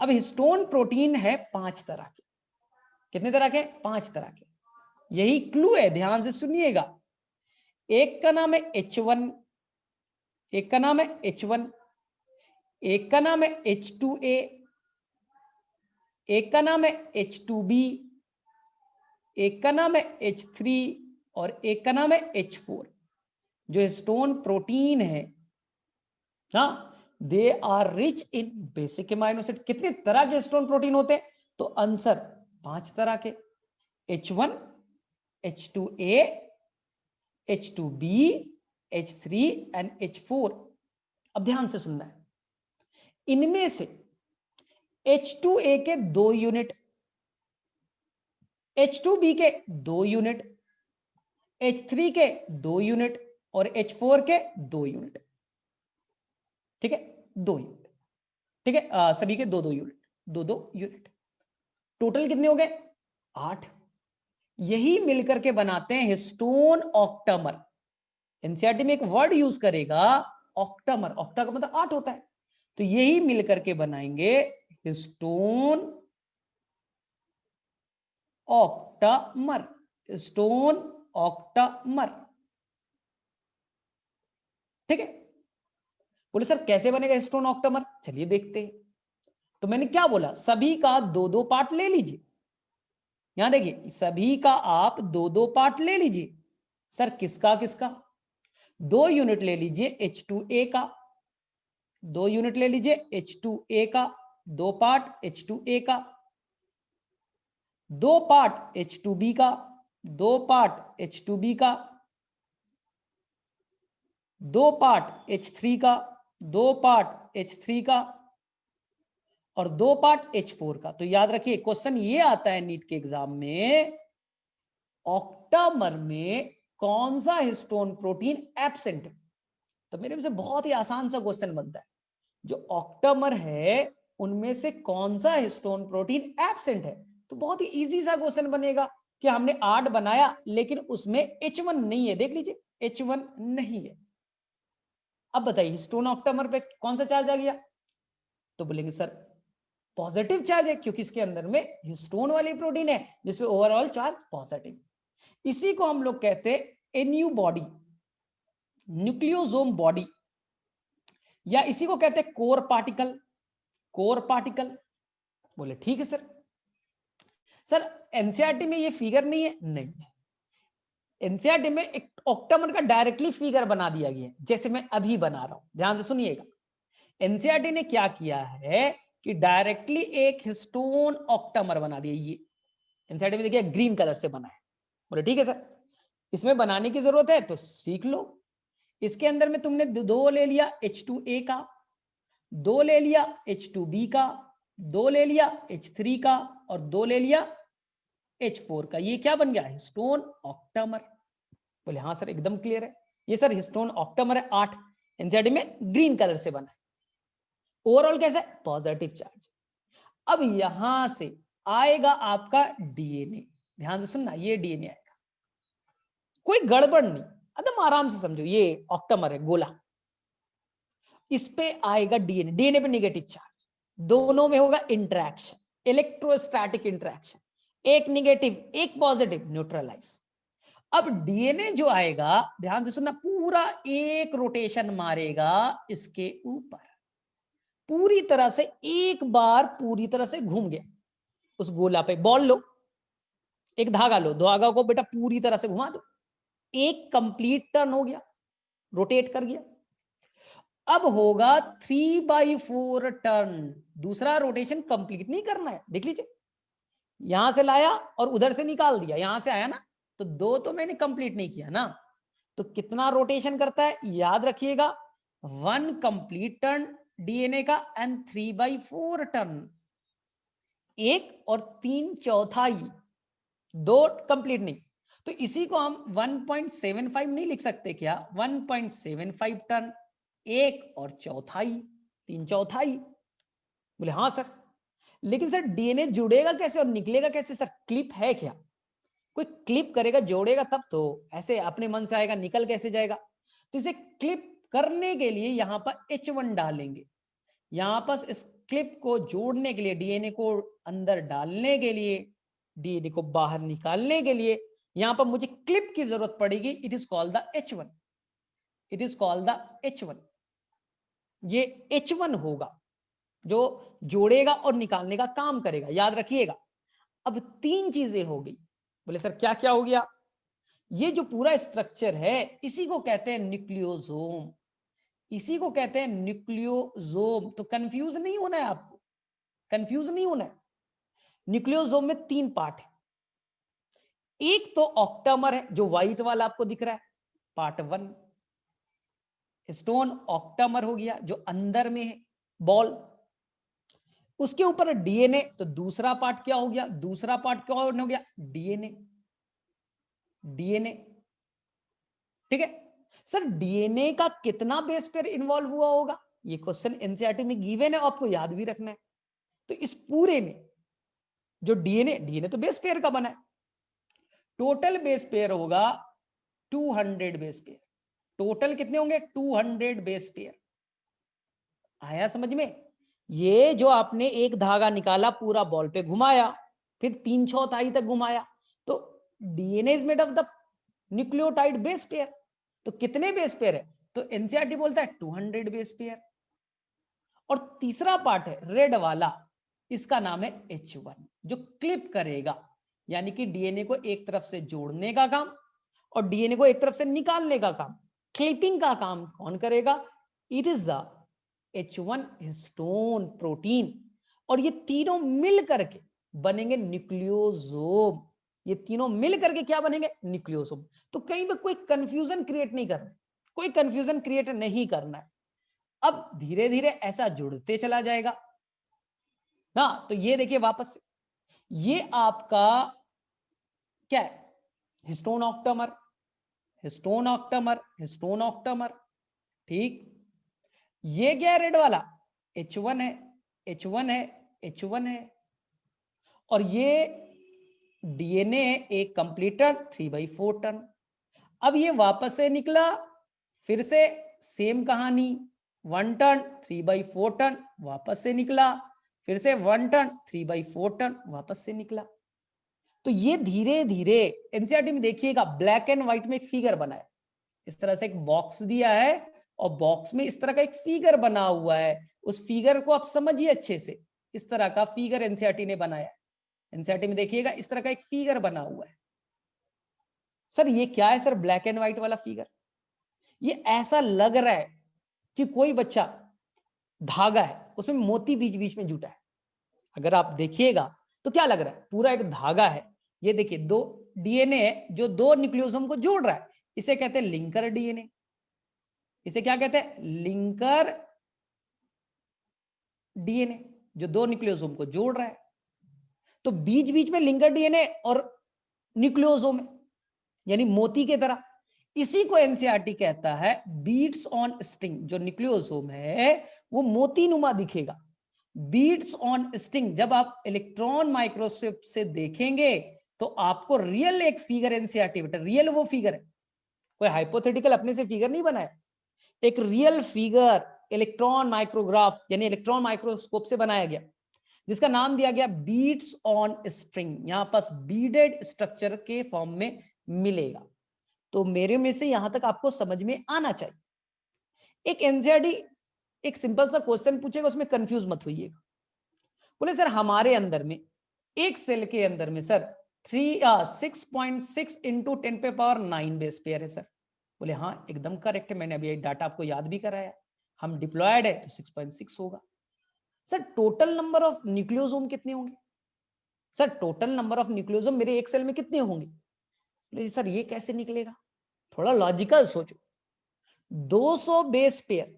अब हिस्टोन प्रोटीन है 5 तरह के। कितने तरह के? 5 तरह के। यही क्लू है, ध्यान से सुनिएगा। एक का नाम है H1, एक का नाम है H1, एक का नाम है H2A, एक का नाम है H2B, एक का नाम है H3 और एक का नाम है H4। जो हिस्टोन प्रोटीन है ना, they are rich in basic amino acid. कितने तरह के हिस्टोन प्रोटीन होते हैं? तो आंसर 5 तरह के, H1, H2A, H2B, H3 and H4। अब ध्यान से सुनना है, इनमें से H2A के 2 यूनिट, H2B के 2 यूनिट, H3 के 2 यूनिट और H4 के 2 यूनिट। ठीक है, 2 यूनिट। ठीक है, सभी के 2-2 यूनिट, 2-2 यूनिट। टोटल कितने हो गए? 8। यही मिलकर के बनाते हैं हिस्टोन ऑक्टामर। एनसीईआरटी में एक वर्ड यूज करेगा ऑक्टामर, ऑक्टा का मतलब 8 होता है, तो यही मिलकर के बनाएंगे हिस्टोन ऑक्टामर, हिस्टोन ऑक्टामर। ठीक है, बोले सर कैसे बनेगा हिस्टोन ऑक्टामर? चलिए देखते हैं। तो मैंने क्या बोला, सभी का 2-2 पार्ट ले लीजिए। यहां देखिए, सभी का आप 2-2 पार्ट ले लीजिए। सर किसका किसका? 2 यूनिट ले लीजिए H2A का, 2 यूनिट ले लीजिए H2A का, 2 पार्ट H2A का, 2 पार्ट H2B का, 2 पार्ट H2B का, 2 पार्ट H3 का, 2 पार्ट H3 का और 2 पार्ट H4 का। तो याद रखिए क्वेश्चन ये आता है नीट के एग्जाम में, ऑक्टामर में कौन सा हिस्टोन प्रोटीन एब्सेंट है। तो मेरे से बहुत ही आसान सा क्वेश्चन बनता है, जो ऑक्टामर है उनमें से कौन सा हिस्टोन प्रोटीन एब्सेंट है। तो बहुत ही इजी सा क्वेश्चन बनेगा कि हमने 8 बनाया लेकिन उसमें H1 नहीं है, देख लीजिए H1 नहीं है। अब बताइए हिस्टोन ऑक्टामर पे कौन सा चार्ज आ गया? तो बोलेंगे सर पॉजिटिव चार्ज है, क्योंकि इसके अंदर में हिस्टोन वाली प्रोटीन है जिसमें ओवरऑल चार्ज पॉजिटिव। इसी को हम लोग कहते हैं NU बॉडी, न्यूक्लियोसोम बॉडी, या इसी को कहते हैं कोर पार्टिकल, कोर पार्टिकल। बोले ठीक है सर। सर एनसीईआरटी में ये फिगर नहीं है? नहीं है, एनसीईआरटी में एक ऑक्टामर का डायरेक्टली फिगर बना दिया गया है, जैसे मैं अभी बना रहा हूं, ध्यान से सुनिएगा। एनसीईआरटी ने क्या किया है कि डायरेक्टली एक हिस्टोन ऑक्टामर बना दिया। ये एनसीईआरटी में देखिए ग्रीन कलर से बना है। बोले ठीक है सर, इसमें बनाने की जरूरत है तो सीख लो। इसके अंदर में तुमने 2 ले लिया H2A का, 2 ले लिया H2B का, 2 ले लिया H3 का और 2 ले लिया H4 का। ये क्या बन गया? Histone octamer. बोले हाँ सर एकदम क्लियर है, ये सर हिस्टोन ऑक्टामर है 8, एनसीईआरटी में ग्रीन कलर से बना है। ओवरऑल कैसा है? Positive charge. अब यहां से आएगा आपका डीएनए, ध्यान से सुनना, ये डीएनए आएगा, कोई गड़बड़ नहीं, एकदम आराम से समझो। ये ऑक्टामर है गोला, इस पे आएगा डीएनए, डीएनए पे नेगेटिव चार्ज, दोनों में होगा इंटरेक्शन, इलेक्ट्रोस्टैटिक इंटरेक्शन, एक नेगेटिव एक पॉजिटिव, न्यूट्रलाइज। अब डीएनए जो आएगा, ध्यान से सुनना, पूरा एक रोटेशन मारेगा इसके ऊपर, पूरी तरह से एक बार पूरी तरह से घूम गया उस गोला पे। बॉल लो, एक धागा लो, धागा को बेटा पूरी तरह से घुमा दो, एक कंप्लीट टर्न हो गया, रोटेट कर गया। अब होगा 3/4 टर्न। दूसरा रोटेशन कंप्लीट नहीं करना है, देख लीजिए, यहां से लाया और उधर से निकाल दिया, यहां से आया ना, तो 2 तो मैंने कंप्लीट नहीं किया ना। तो कितना रोटेशन करता है याद रखिएगा, 1 कंप्लीट टर्न डीएनए का एंड 3/4 टर्न, 1 और 3/4, 2 कंप्लीट नहीं। तो इसी को हम 1.75 नहीं लिख सकते क्या? 1.75 टर्न, 1 और चौथाई, 3/4। बोले हाँ सर, लेकिन सर डीएनए जुड़ेगा कैसे और निकलेगा कैसे? सर क्लिप है क्या? कोई क्लिप करेगा, जोड़ेगा तब तो, ऐसे अपने मन से आएगा, निकल कैसे जाएगा? तो इसे क्लिप करने के लिए यहां पर H1 डालेंगे, यहां पर इस क्लिप को जोड़ने के लिए, डीएनए को अंदर डालने के लिए, डीएनए को बाहर निकालने के लिए यहां पर मुझे क्लिप की जरूरत पड़ेगी। It is called the H1, it is called the H1। ये H1 होगा जो जोड़ेगा और निकालने का काम करेगा, याद रखिएगा। अब 3 चीजें हो गई। बोले सर क्या क्या हो गया? ये जो पूरा स्ट्रक्चर है इसी को कहते हैं न्यूक्लियोसोम, इसी को कहते हैं न्यूक्लियोसोम। तो कंफ्यूज नहीं होना है आपको, कंफ्यूज नहीं होना है। न्यूक्लियोसोम में 3 पार्ट है। एक तो ऑक्टामर है जो व्हाइट वाला आपको दिख रहा है, पार्ट 1। स्टोन ऑक्टामर हो गया जो अंदर में है, बॉल। उसके ऊपर डीएनए, तो दूसरा पार्ट क्या हो गया? दूसरा पार्ट कौन हो गया? DNA, DNA. ठीक है सर, डीएनए का कितना बेस पेयर इन्वॉल्व हुआ होगा? ये क्वेश्चन एनसीईआरटी में गिवन है, आपको याद भी रखना है। तो इस पूरे में जो डीएनए, डीएनए तो बेस पेयर का बना है, टोटल बेस पेयर होगा 200 बेस पेयर। टोटल कितने होंगे? 200 बेस पेयर। आया समझ में? ये जो आपने एक धागा निकाला, पूरा बॉल पे घुमाया, फिर 3/4 तक घुमाया, तो DNA is made of the nucleotide base pair. तो कितने बेस पेयर है? तो एनसीईआरटी बोलता है 200 बेस पेयर। और तीसरा पार्ट है रेड वाला, इसका नाम है H1, जो क्लिप करेगा, यानी कि डीएनए को एक तरफ से जोड़ने का काम और डीएनए को एक तरफ से निकालने का काम। क्लिपिंग का काम कौन करेगा? It is the H1 histone protein. और ये तीनों मिल करके बनेंगे न्यूक्लियोसोम। ये तीनों मिल करके क्या बनेंगे? न्यूक्लियोसोम। तो कहीं पे कोई कंफ्यूजन क्रिएट नहीं करना, कोई कंफ्यूजन क्रिएट नहीं करना है। अब धीरे धीरे ऐसा जुड़ते चला जाएगा ना। तो ये देखिए वापस, ये आपका क्या है? Histone octamer, histone octamer, histone octamer. ठीक, ये क्या है? रेड वाला H1 है, H1 है, H1 है। और ये डीएनए एक कंप्लीट टर्न, 3/4 टर्न। अब ये वापस से निकला, फिर से सेम कहानी, 1 टर्न 3/4 टर्न, वापस से निकला, फिर से 1 टर्न 3/4 टर्न, वापस से निकला। तो ये धीरे धीरे एनसीईआरटी में देखिएगा, ब्लैक एंड व्हाइट में एक फिगर बना है, इस तरह से एक बॉक्स दिया है और बॉक्स में इस तरह का एक फिगर बना हुआ है। उस फिगर को आप समझिए अच्छे से, इस तरह का फिगर एनसीईआरटी ने बनाया है। एनसीईआरटी में देखिएगा इस तरह का एक फिगर बना हुआ है। सर ये क्या है? सर ब्लैक एंड व्हाइट वाला फिगर, ये ऐसा लग रहा है कि कोई बच्चा धागा है, उसमें मोती बीच बीच में जुटा है। अगर आप देखिएगा तो क्या लग रहा है? पूरा एक धागा है। ये देखिए, 2 डीएनए है जो 2 न्यूक्लियोसोम को जोड़ रहा है, इसे कहते हैं लिंकर डीएनए। इसे क्या कहते हैं? लिंकर डीएनए, जो 2 न्यूक्लियोसोम को जोड़ रहा है। तो बीच बीच में लिंकर डीएनए और न्यूक्लियोसोम है, यानी मोती की तरह। इसी को एनसीईआरटी कहता है बीड्स ऑन स्ट्रिंग। जो न्यूक्लियोसोम है वो मोती नुमा दिखेगा, बीड्स ऑन स्ट्रिंग। जब आप इलेक्ट्रॉन माइक्रोस्कोप से देखेंगे तो आपको रियल एक फिगर एनसीईआरटी, बेटा रियल वो फिगर है, कोई हाइपोथेटिकल अपने से फिगर नहीं बनाया, एक रियल फिगर इलेक्ट्रॉन माइक्रोग्राफ यानी इलेक्ट्रॉन माइक्रोस्कोप से बनाया गया, जिसका नाम दिया गया बीड्स ऑन स्ट्रिंग। यहां पास बीडेड स्ट्रक्चर के फॉर्म में मिलेगा। तो मेरे में से यहां तक आपको समझ में आना चाहिए। एक एनसीईआरटी एक सिंपल सा क्वेश्चन पूछेगा, उसमें कंफ्यूज मत होइएगा। बोले सर हमारे अंदर में एक सेल के अंदर में सर 6.6 इंटू 10⁻9 बेस पेयर है सर। बोले हाँ एकदम करेक्ट है, मैंने अभी डाटा आपको याद भी कराया, हम डिप्लॉयड है तो 6.6 होगा। Sir total number of nucleosome कितने होंगे? Sir total number of nucleosome मेरे एक सेल में कितने होंगे? बोले सर ये कैसे निकलेगा, थोड़ा लॉजिकल सोचो। 200 बेस पेयर,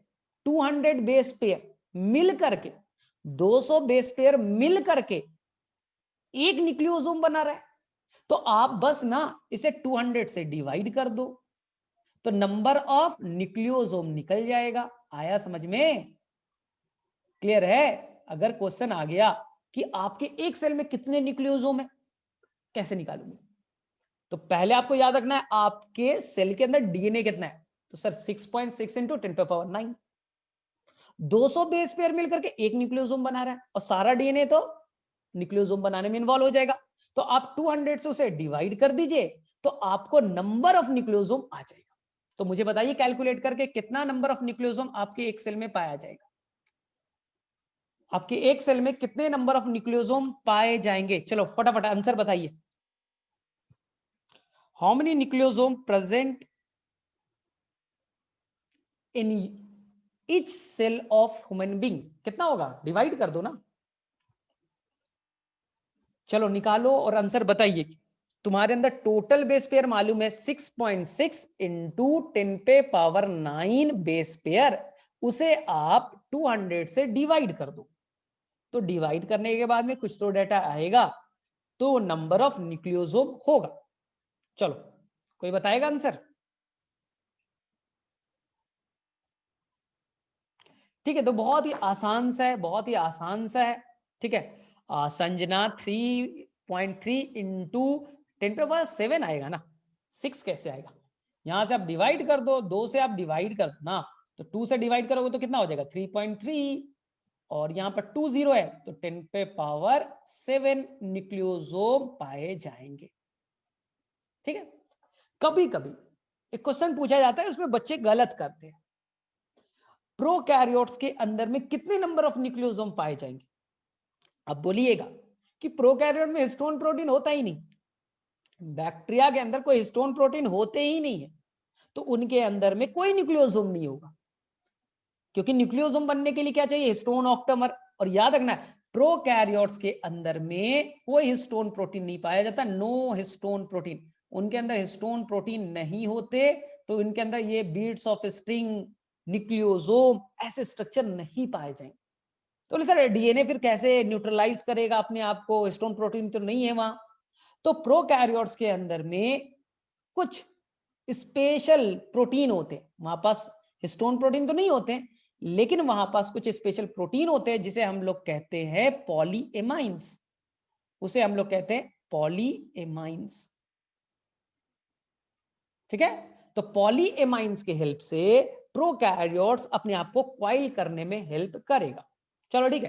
200 बेस पेयर मिल करके, 200 बेस पेयर मिल करके एक न्यूक्लियोसोम बना रहा है, तो आप बस ना इसे 200 से डिवाइड कर दो तो नंबर ऑफ न्यूक्लियोसोम निकल जाएगा। आया समझ में? क्लियर है? अगर क्वेश्चन आ गया कि आपके एक सेल में कितने न्यूक्लियोसोम है, कैसे निकालूंगे? तो पहले आपको याद रखना है आपके सेल के अंदर डीएनए कितना है, तो सर 6.6 इंटू 10⁻9। 200 बेस पेयर मिलकर के एक न्यूक्लियोसोम बना रहा है और सारा डीएनए तो न्यूक्लियोसोम बनाने में इन्वॉल्व हो जाएगा, तो आप 200 से उसे डिवाइड कर दीजिए तो आपको नंबर ऑफ न्यूक्लियोसोम आ जाएगा। तो मुझे बताइए कैलकुलेट करके कितना नंबर ऑफ न्यूक्लियोसोम आपके एक सेल में पाया जाएगा? आपके एक सेल में कितने नंबर ऑफ न्यूक्लियोसोम पाए जाएंगे? चलो फटाफट आंसर बताइए। How many nucleosome present in each cell of human being? कितना होगा? डिवाइड कर दो ना। चलो निकालो और आंसर बताइए। तुम्हारे अंदर टोटल बेस पेयर मालूम है 6.6 इंटू 10⁻9 बेस पेयर, उसे आप 200 से डिवाइड कर दो तो डिवाइड करने के बाद में कुछ तो डाटा आएगा, तो नंबर ऑफ न्यूक्लियोसोम होगा। चलो कोई बताएगा आंसर? ठीक है, तो बहुत ही आसान सा है, बहुत ही आसान सा है। ठीक है, संजना 3.3 इंटू 10⁻7 आएगा ना, 6 कैसे आएगा? यहां से आप डिवाइड कर दो, 2 से आप डिवाइड कर दो ना, तो 2 से डिवाइड करोगे तो कितना हो जाएगा? 3.3, और यहां पर 2 0 है तो 10⁻7 न्यूक्लियोसोम पाए जाएंगे। ठीक है, कभी कभी एक क्वेश्चन पूछा जाता है उसमें बच्चे गलत करते हैं, प्रोकैरियोट्स के अंदर में कितने नंबर ऑफ न्यूक्लियोसोम पाए जाएंगे? अब बोलिएगा कि प्रोकैरियोट में हिस्टोन प्रोटीन होता ही नहीं, बैक्टीरिया के अंदर कोई हिस्टोन प्रोटीन होते ही नहीं है, तो उनके अंदर में कोई न्यूक्लियोसोम नहीं होगा, क्योंकि न्यूक्लियोसोम बनने के लिए क्या चाहिए? Histone octamer. और याद रखना प्रोकैरियोट्स के अंदर में कोई हिस्टोन प्रोटीन नहीं पाया जाता, नो हिस्टोन प्रोटीन, उनके अंदर हिस्टोन प्रोटीन नहीं होते, तो इनके अंदर ये बीड्स ऑफ स्ट्रिंग, न्यूक्लियोसोम ऐसे स्ट्रक्चर नहीं पाए जाएंगे। तो सर डीएनए फिर कैसे न्यूट्रलाइज करेगा अपने आप को, हिस्टोन प्रोटीन तो नहीं है वहां। तो प्रोकैरियोट्स के अंदर में कुछ स्पेशल प्रोटीन होते हैं, वहां पास हिस्टोन प्रोटीन तो नहीं होते, लेकिन वहां पास कुछ स्पेशल प्रोटीन होते हैं जिसे हम लोग कहते हैं पॉलीएमाइंस, उसे हम लोग कहते हैं पॉलीएमाइंस। ठीक है, तो पॉलीएमाइंस के हेल्प से प्रोकैरियोट्स अपने आप को क्वाइल करने में हेल्प करेगा। चलो ठीक है,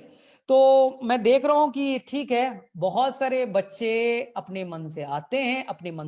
तो मैं देख रहा हूं कि ठीक है बहुत सारे बच्चे अपने मन से आते हैं, अपने मन